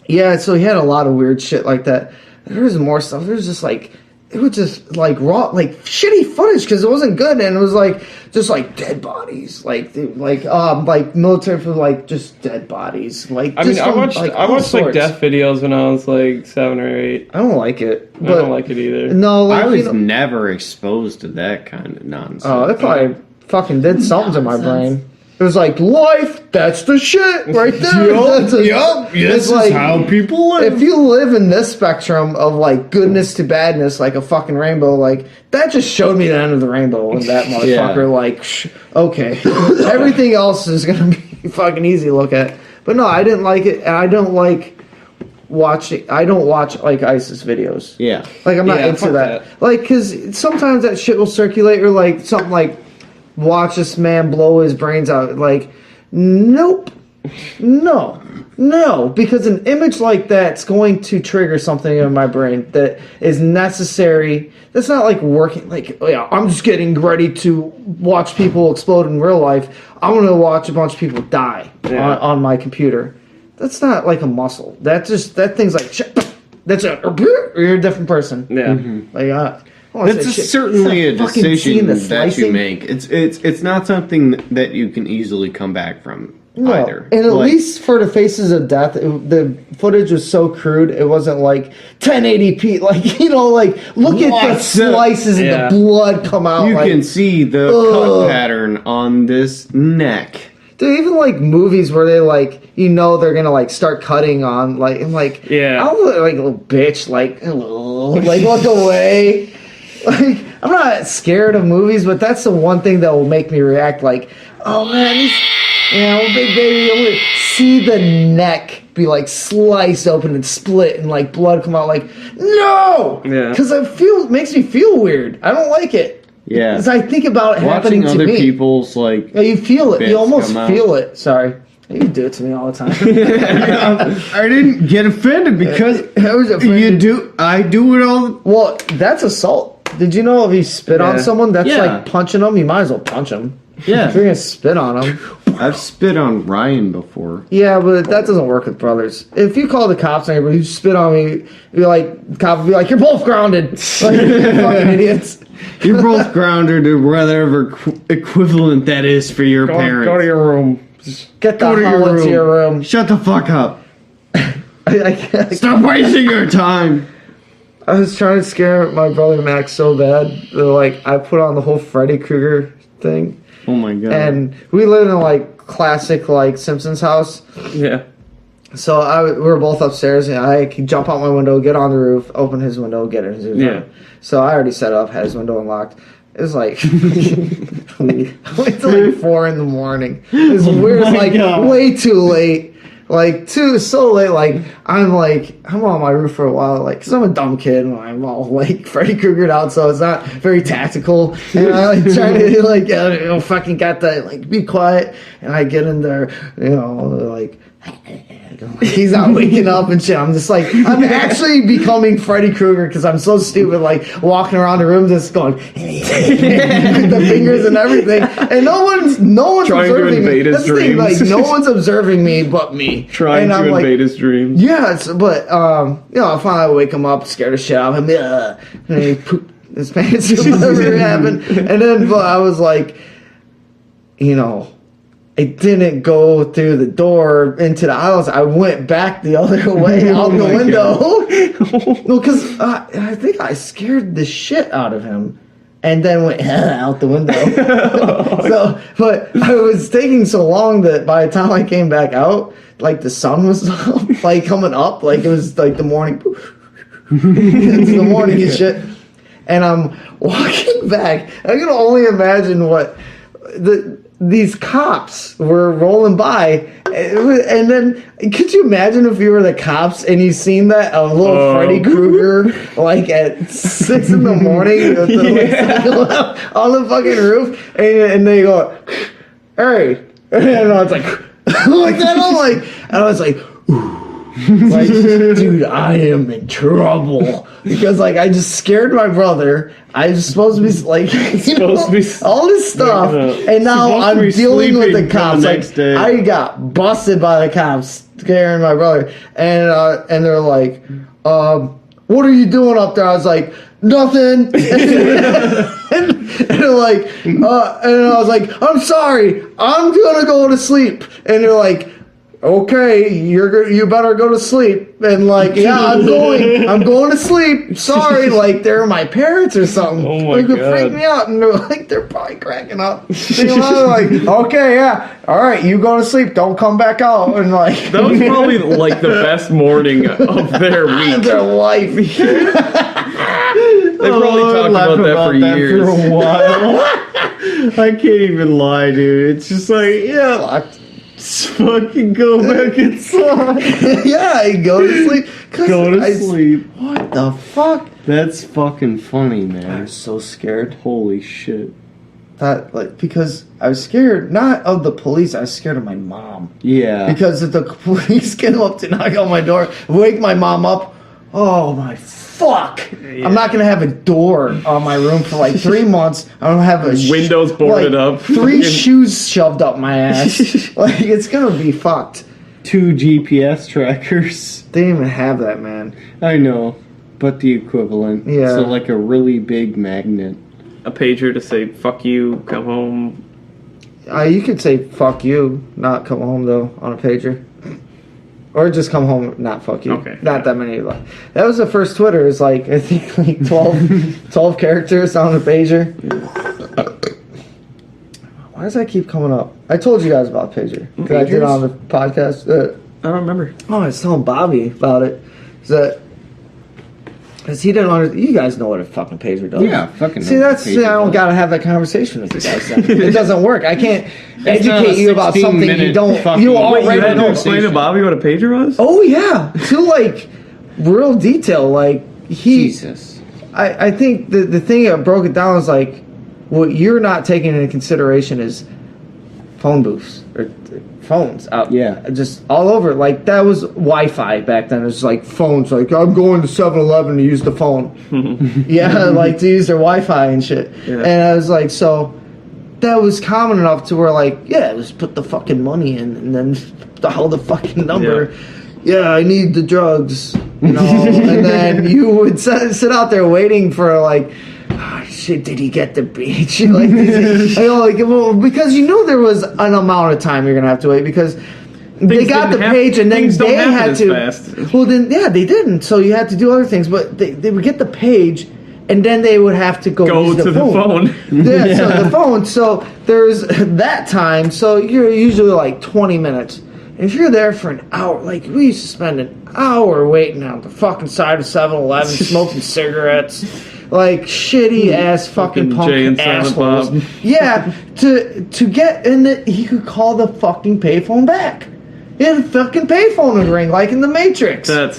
yeah. So he had a lot of weird shit like that. There was more stuff. There was just like. It was just like raw, like shitty footage because it wasn't good, and it was like just like dead bodies, like military for like just dead bodies, like. I mean, just I from, watched like, I all watched like sorts. death videos when I was like 7 or 8. I don't like it, I but don't like it either. no, like I was you know, never exposed to that kind of nonsense. oh, it probably fucking did something to my Nonsense. brain. It was like life. That's the shit right there. That's it's like, people live. if you live in this spectrum of like goodness to badness, like a fucking rainbow, like that just showed me the end of the rainbow in that motherfucker. Yeah. Like, okay, everything else is gonna be fucking easy to look at. But no, I didn't like it, and I don't like watching. I don't watch like ISIS videos. Yeah. Like I'm not Yeah, into fuck that. that. Like, cause sometimes that shit will circulate, or like something like watch this man blow his brains out. Like, nope, no, because an image like that's going to trigger something in my brain that is necessary. That's not like working. Like, oh yeah, I'm just getting ready to watch people explode in real life. I'm gonna watch a bunch of people die Yeah. on my computer. That's not like a muscle. That thing's like that's you're a different person. Yeah. Like I wanna It's say shit. certainly a It's not fucking seeing decision the that you slicing. make. It's not something that you can easily come back from No, either. and at Like, least for the Faces of Death, the footage was so crude. It wasn't like 1080p. Like like look at the What? slices and Yeah. the blood come out. you like, can see the Ugh. cut pattern on this neck. Dude, even like movies where they like, you know, they're gonna like start cutting on like, and like, Yeah. I'll look like a little bitch, like, hello, like look away. Like, I'm not scared of movies, but that's the one thing that will make me react. Like, oh man, he's, big baby. I'm gonna see the neck be like sliced open and split, and like blood come out. Like, no, Yeah. because it makes me feel weird. I don't like it. Yeah. Because I think about it happening Watching to other me. people's like Yeah, you feel it. bits You almost come out. feel it. Sorry. You do it to me all the time. I didn't get offended because I was offended. I do it all. Well, that's assault. Did you know if you spit on Yeah. someone, that's Yeah. like punching them? You might as well punch them. Yeah. If you're going to spit on them. I've spit on Ryan before. Yeah, but that doesn't work with brothers. If you call the cops on anybody who spit on me, be like, the cop would be like, you're both grounded. Like, you fucking idiots. You're both grounded or whatever equivalent that is for your parents. Go to your room. Get the Go to hell your into your room. Shut the fuck up. I can't. Stop wasting your time. I was trying to scare my brother Max so bad that like I put on the whole Freddy Kruger thing, Oh my god. and we live in like classic like Simpsons house. Yeah. So we were both upstairs, and I could jump out my window, get on the roof, open his window, get in his room. Yeah. So I already set up, had his window unlocked. It was like I went to like 4 a.m. It was weird. my Like God. way too late. Like so late. Like I'm on my roof for a while. Like, cause I'm a dumb kid and I'm all like Freddy Krugered out, so it's not very tactical. And I like trying to like fucking got that like be quiet. And I get in there, like. He's not waking up and shit. I'm just like, I'm actually becoming Freddy Krueger because I'm so stupid, like walking around the room just going with the fingers and everything, and no one's Trying to observing invade me. his That's the thing, dreams. like no one's observing me but me. Trying and to I'm like, invade his dreams. yeah, but I finally wake him up, scared the shit out of him, and he pooped his pants or whatever happened, and then but I was like, it didn't go through the door into the house. I went back the other way out the window. No, because I think I scared the shit out of him, and then went out the window. But I was taking so long that by the time I came back out, like the sun was like coming up, like it was like the morning. It's the morning and shit, and I'm walking back. I can only imagine what these cops were rolling by, and then could you imagine if you were the cops and you seen that a little Freddy Krueger like at 6 a.m. on the fucking roof, and they go, hey, and I was like, like that. I was like. Like, dude, I am in trouble because like I just scared my brother. I was supposed to be like all this stuff, and now I'm dealing with the cops. next day. I got busted by the cops scaring my brother, and they're like, "What are you doing up there?" I was like, "Nothing." and they're like, and I was like, "I'm sorry, I'm gonna go to sleep," and they're like. Okay, you better go to sleep. And like, yeah, I'm going to sleep. Sorry, like they're my parents or something. Oh my Like, it God. freaked me out, and they're like, they're probably cracking up. They're like, okay, yeah, all right, you go to sleep. Don't come back out. And like, That was probably like the best morning of their week. their life. They probably talked about that for years. For a while. I can't even lie, dude. It's just like, yeah, just fucking go back inside. Yeah, I go to sleep. Go to sleep. What the fuck? That's fucking funny, I man. was so scared. Holy shit. That like because I was scared not of the police. I was scared of my mom. Yeah. Because if the police came up to knock on my door, wake my mom up, oh my fuck! I'm not gonna have a door on my room for like 3 months. I don't have a Windows boarded up. 3 shoes shoved up my ass. Like it's gonna be fucked. 2 GPS trackers. They didn't even have that, man. I know, but the equivalent. Yeah. So like a really big magnet. A pager to say "fuck you, come home." You could say "fuck you," not come home though on a pager. Or just come home, not fuck you. Okay. Not that many. That was the first Twitter. It's like, I think like 12 characters on the pager. Why does that keep coming up? I told you guys about pager. That I did on the podcast. I don't remember. Oh, I was telling Bobby about it. Because he didn't understand. You guys know what a fucking pager does. Yeah, fucking. See, I don't gotta have that conversation with you guys. Then. It doesn't work. I can't educate you about something you don't. You already You had to know. explain to Bobby what a pager was? Oh yeah, to like real detail. Like Jesus. I think the thing that broke it down is like what you're not taking into consideration is phone booths or phones out. Yeah. Just all over. Like that was Wi-Fi back then. It was like phones. Like I'm going to 7-Eleven to use the phone. Yeah, like to use their Wi-Fi and shit. Yeah. And I was like, so that was common enough to where like, yeah, just put the fucking money in and then dial the fucking number. Yeah, I need the drugs. You know, and then you would sit out there waiting for like, oh, shit, did he get the beach? Like, well, because you knew there was an amount of time you're gonna have to wait because they got the page and then they had to. Well, then yeah, they didn't. So you had to do other things, but they would get the page. And then they would have to go use to the phone. Yeah, so the phone. So there's that time. So you're usually like 20 minutes. And if you're there for an hour, like we used to spend an hour waiting on the fucking side of 7-Eleven, smoking cigarettes, like shitty ass fucking punk Jay and Silent assholes. Bob. Yeah, to get in the, he could call the fucking payphone back. And the fucking payphone would ring like in the Matrix. And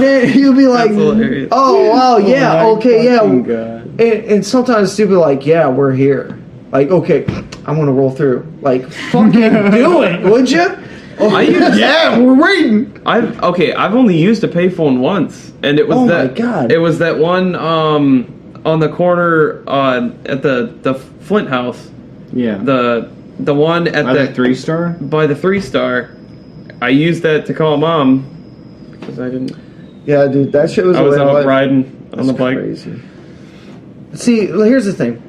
then you'll be like, hilarious. oh wow, yeah, okay, yeah. God. And sometimes people are like, yeah, we're here. Like, okay, I'm gonna roll through. Like, fucking do it, would you? Oh, yeah, we're waiting. I've only used a payphone once, and it was my God. It was that one on the corner at the Flint house. Yeah. The one at the 3-star? By the 3-star. I used that to call mom because I didn't. Yeah, dude, that shit was. I was out riding on the bike. Crazy. See, here's the thing.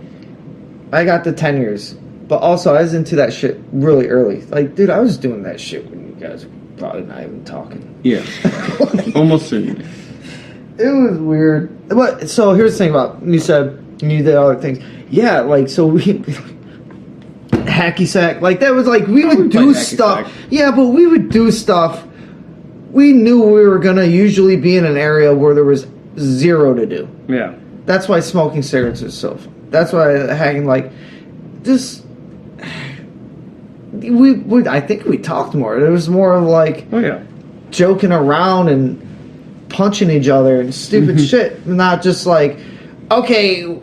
I got the 10 years, but also I was into that shit really early. Like, dude, I was doing that shit when you guys were probably not even talking. Yeah. Almost certainly. It was weird. But so here's the thing about you said you did other things. Yeah, like so we. Hacky sack, like that was like we would do stuff. Yeah, but we would do stuff. We knew we were gonna usually be in an area where there was zero to do. Yeah, that's why smoking cigarettes is so fun. That's why hacking like just I think we talked more. It was more of like joking around and punching each other and stupid shit, not just like okay.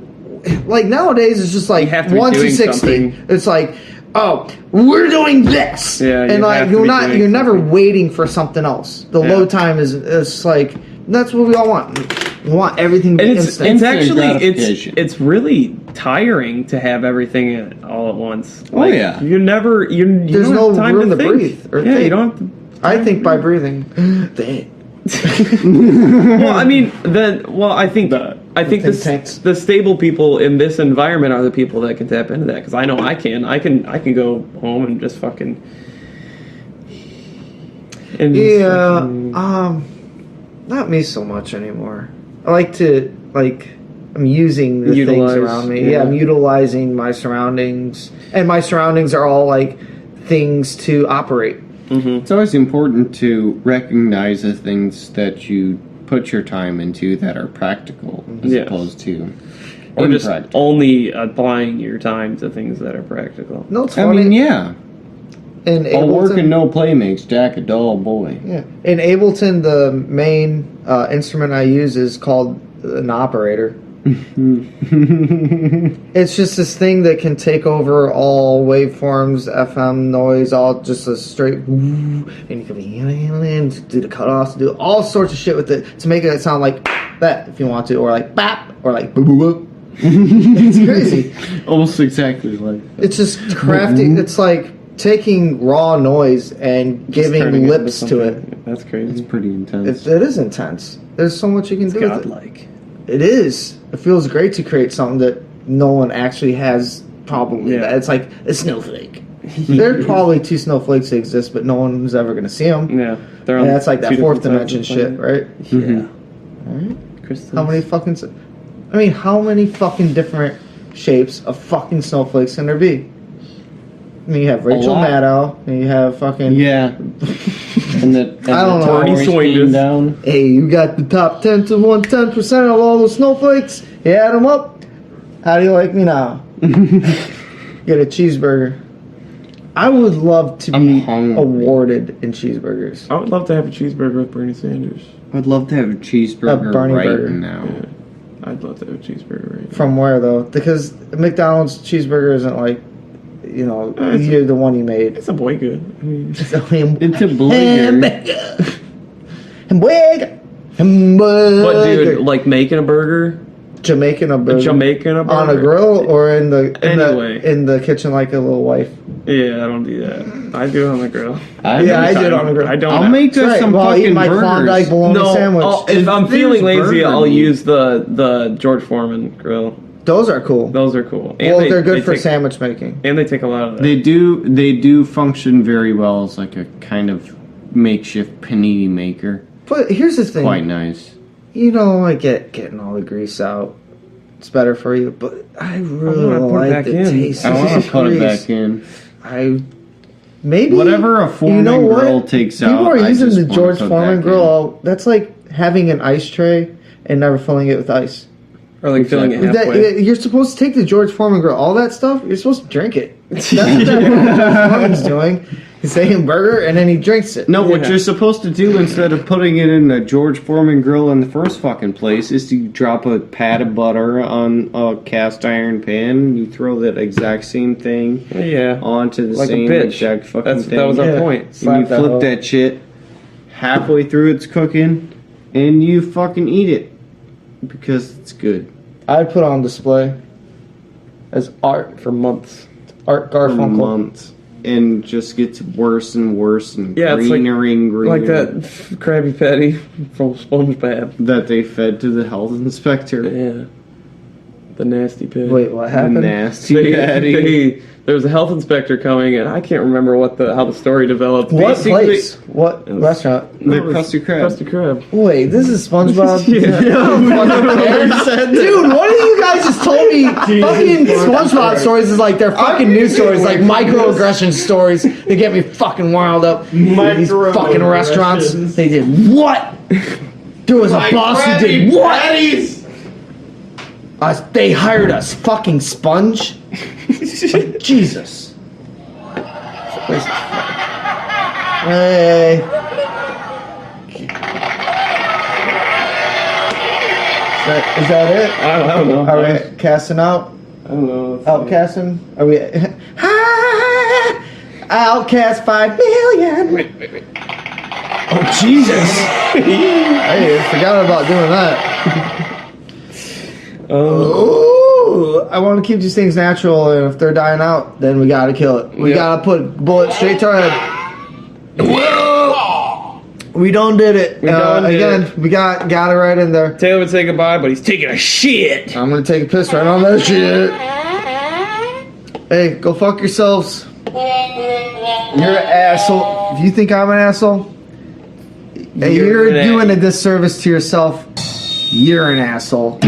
Like nowadays, it's just like 1 to 60. It's like, oh, we're doing this, and like you're never waiting for something else. The load time is like that's what we all want. We want everything to be instant. It's actually it's really tiring to have everything all at once. Like, oh yeah, there's no have time room to think. breathe. Or think. You don't have to. I think by breathing. Well, I mean, I think the stable people in this environment are the people that can tap into that. Because I know I can go home and just fucking. Not me so much anymore. I like to I'm using the things around me. Yeah, I'm utilizing my surroundings, and my surroundings are all like things to operate. Mm-hmm. It's always important to recognize the things that you put your time into that are practical as opposed to or just only applying your time to things that are practical. No, it's funny. I mean, yeah. In all work and no play makes Jack a dull boy. Yeah. In Ableton, the main instrument I use is called an operator. It's just this thing that can take over all waveforms, FM noise, all just a straight and you can do the cutoffs, do all sorts of shit with it to make it sound like that if you want to, or like bap, or like boop boop boop. It's crazy. Almost exactly like that. It's just crafty. It's like taking raw noise and giving lips to it. That's crazy. It's pretty intense. It is intense. There's so much you can do with it. Godlike. It is. It feels great to create something that no one actually has probably. Yeah. It's like a snowflake. There are probably 2 snowflakes that exist, but no one's ever going to see them. Yeah. That's like that 4th dimension shit, right? Yeah. All right. How many fucking... how many fucking different shapes of fucking snowflakes can there be? you have Rachel lot. Maddow, and you have fucking Yeah. And the I don't know. towers Swing came this. down. Hey, you got the top 10 to 110% of all those snowflakes. You add them up. How do you like me now? Get a cheeseburger. I would love to I'm be hungry. awarded in cheeseburgers. I would love to have a cheeseburger with Bernie Sanders. I'd love to have a cheeseburger A Bernie right burger. now. Yeah. I'd love to have a cheeseburger right now. From where though? Because McDonald's cheeseburger isn't like, you know, it's you're the one you made. It's a boy good. I mean, It's a burger. Hamburger. Hamburger. but dude, like making a burger, Jamaican a burger. Jamaican a burger on a grill or in the Anyway. in the kitchen like a little wife. Yeah, I don't do that. I do it on the grill. I did on the grill. I don't. I'll make us Right, some well, I'll eat fucking my burgers. Klondike bologna No, sandwich. if I'm If feeling there's lazy, burger I'll meat. use the George Foreman grill. Those are cool. Those are cool. Well, they're good for take, sandwich making. And they take a lot of that. They do function very well as like a kind of makeshift panini maker. But here's the thing. Quite nice. You know, I get getting all the grease out. It's better for you, but I really wanna don't put it like back the in. taste I of want the to put it grease. back in. I maybe Whatever a Foreman grill takes People out, are I using just the wanna George put Foreman back grill. That's like having an ice tray and never filling it with ice. or like filling it halfway. You're supposed to take the George Foreman grill, all that stuff. You're supposed to drink it. That's what that George Foreman's doing. He's saying burger and then he drinks it. No, what Yeah. you're supposed to do instead of putting it in the George Foreman grill in the first fucking place is to drop a pat of butter on a cast iron pan. You throw that exact same thing Yeah. onto the Like a same bitch. exact fucking thing. That was our Yeah. point. And you Slap that flip hoe. that shit halfway through it's cooking, and you fucking eat it because it's good. I'd put on display as art. For months. Art For Garfunkel. months, and just gets worse and worse and Yeah, it's greener and greener. Like that Krabby Patty from SpongeBob. that they fed to the health inspector. Yeah. The nasty pig. Wait, what The happened? nasty patty. There was a health inspector coming, and I can't remember how the story developed. What Basically- place? What It was- restaurant? The Krusty Krab. Krusty Krab. Wait, this is SpongeBob. Yeah. Dude, what of you guys just told me fucking SpongeBob stories is like they're fucking news stories, like microaggression stories. They get me fucking wild up. These fucking restaurants. They did what? There was a boss who did what? They hired us fucking sponge. Like, Jesus. Hey. Is that it? I don't know. Are we casting out? I don't know. Outcasting? Are we? Outcast 5 million. Wait. Oh Jesus! Hey, I forgot about doing that. Ooh, I want to keep these things natural, and if they're dying out, then we gotta kill it. We Yeah. gotta put a bullet straight to our head. We done did it. We done did again, it. we got it right in there. Taylor would say goodbye, but he's taking a shit. I'm gonna take a piss right on that shit. Hey, go fuck yourselves. You're an asshole. If you think I'm an asshole, hey, you're an doing a disservice to yourself. You're an asshole.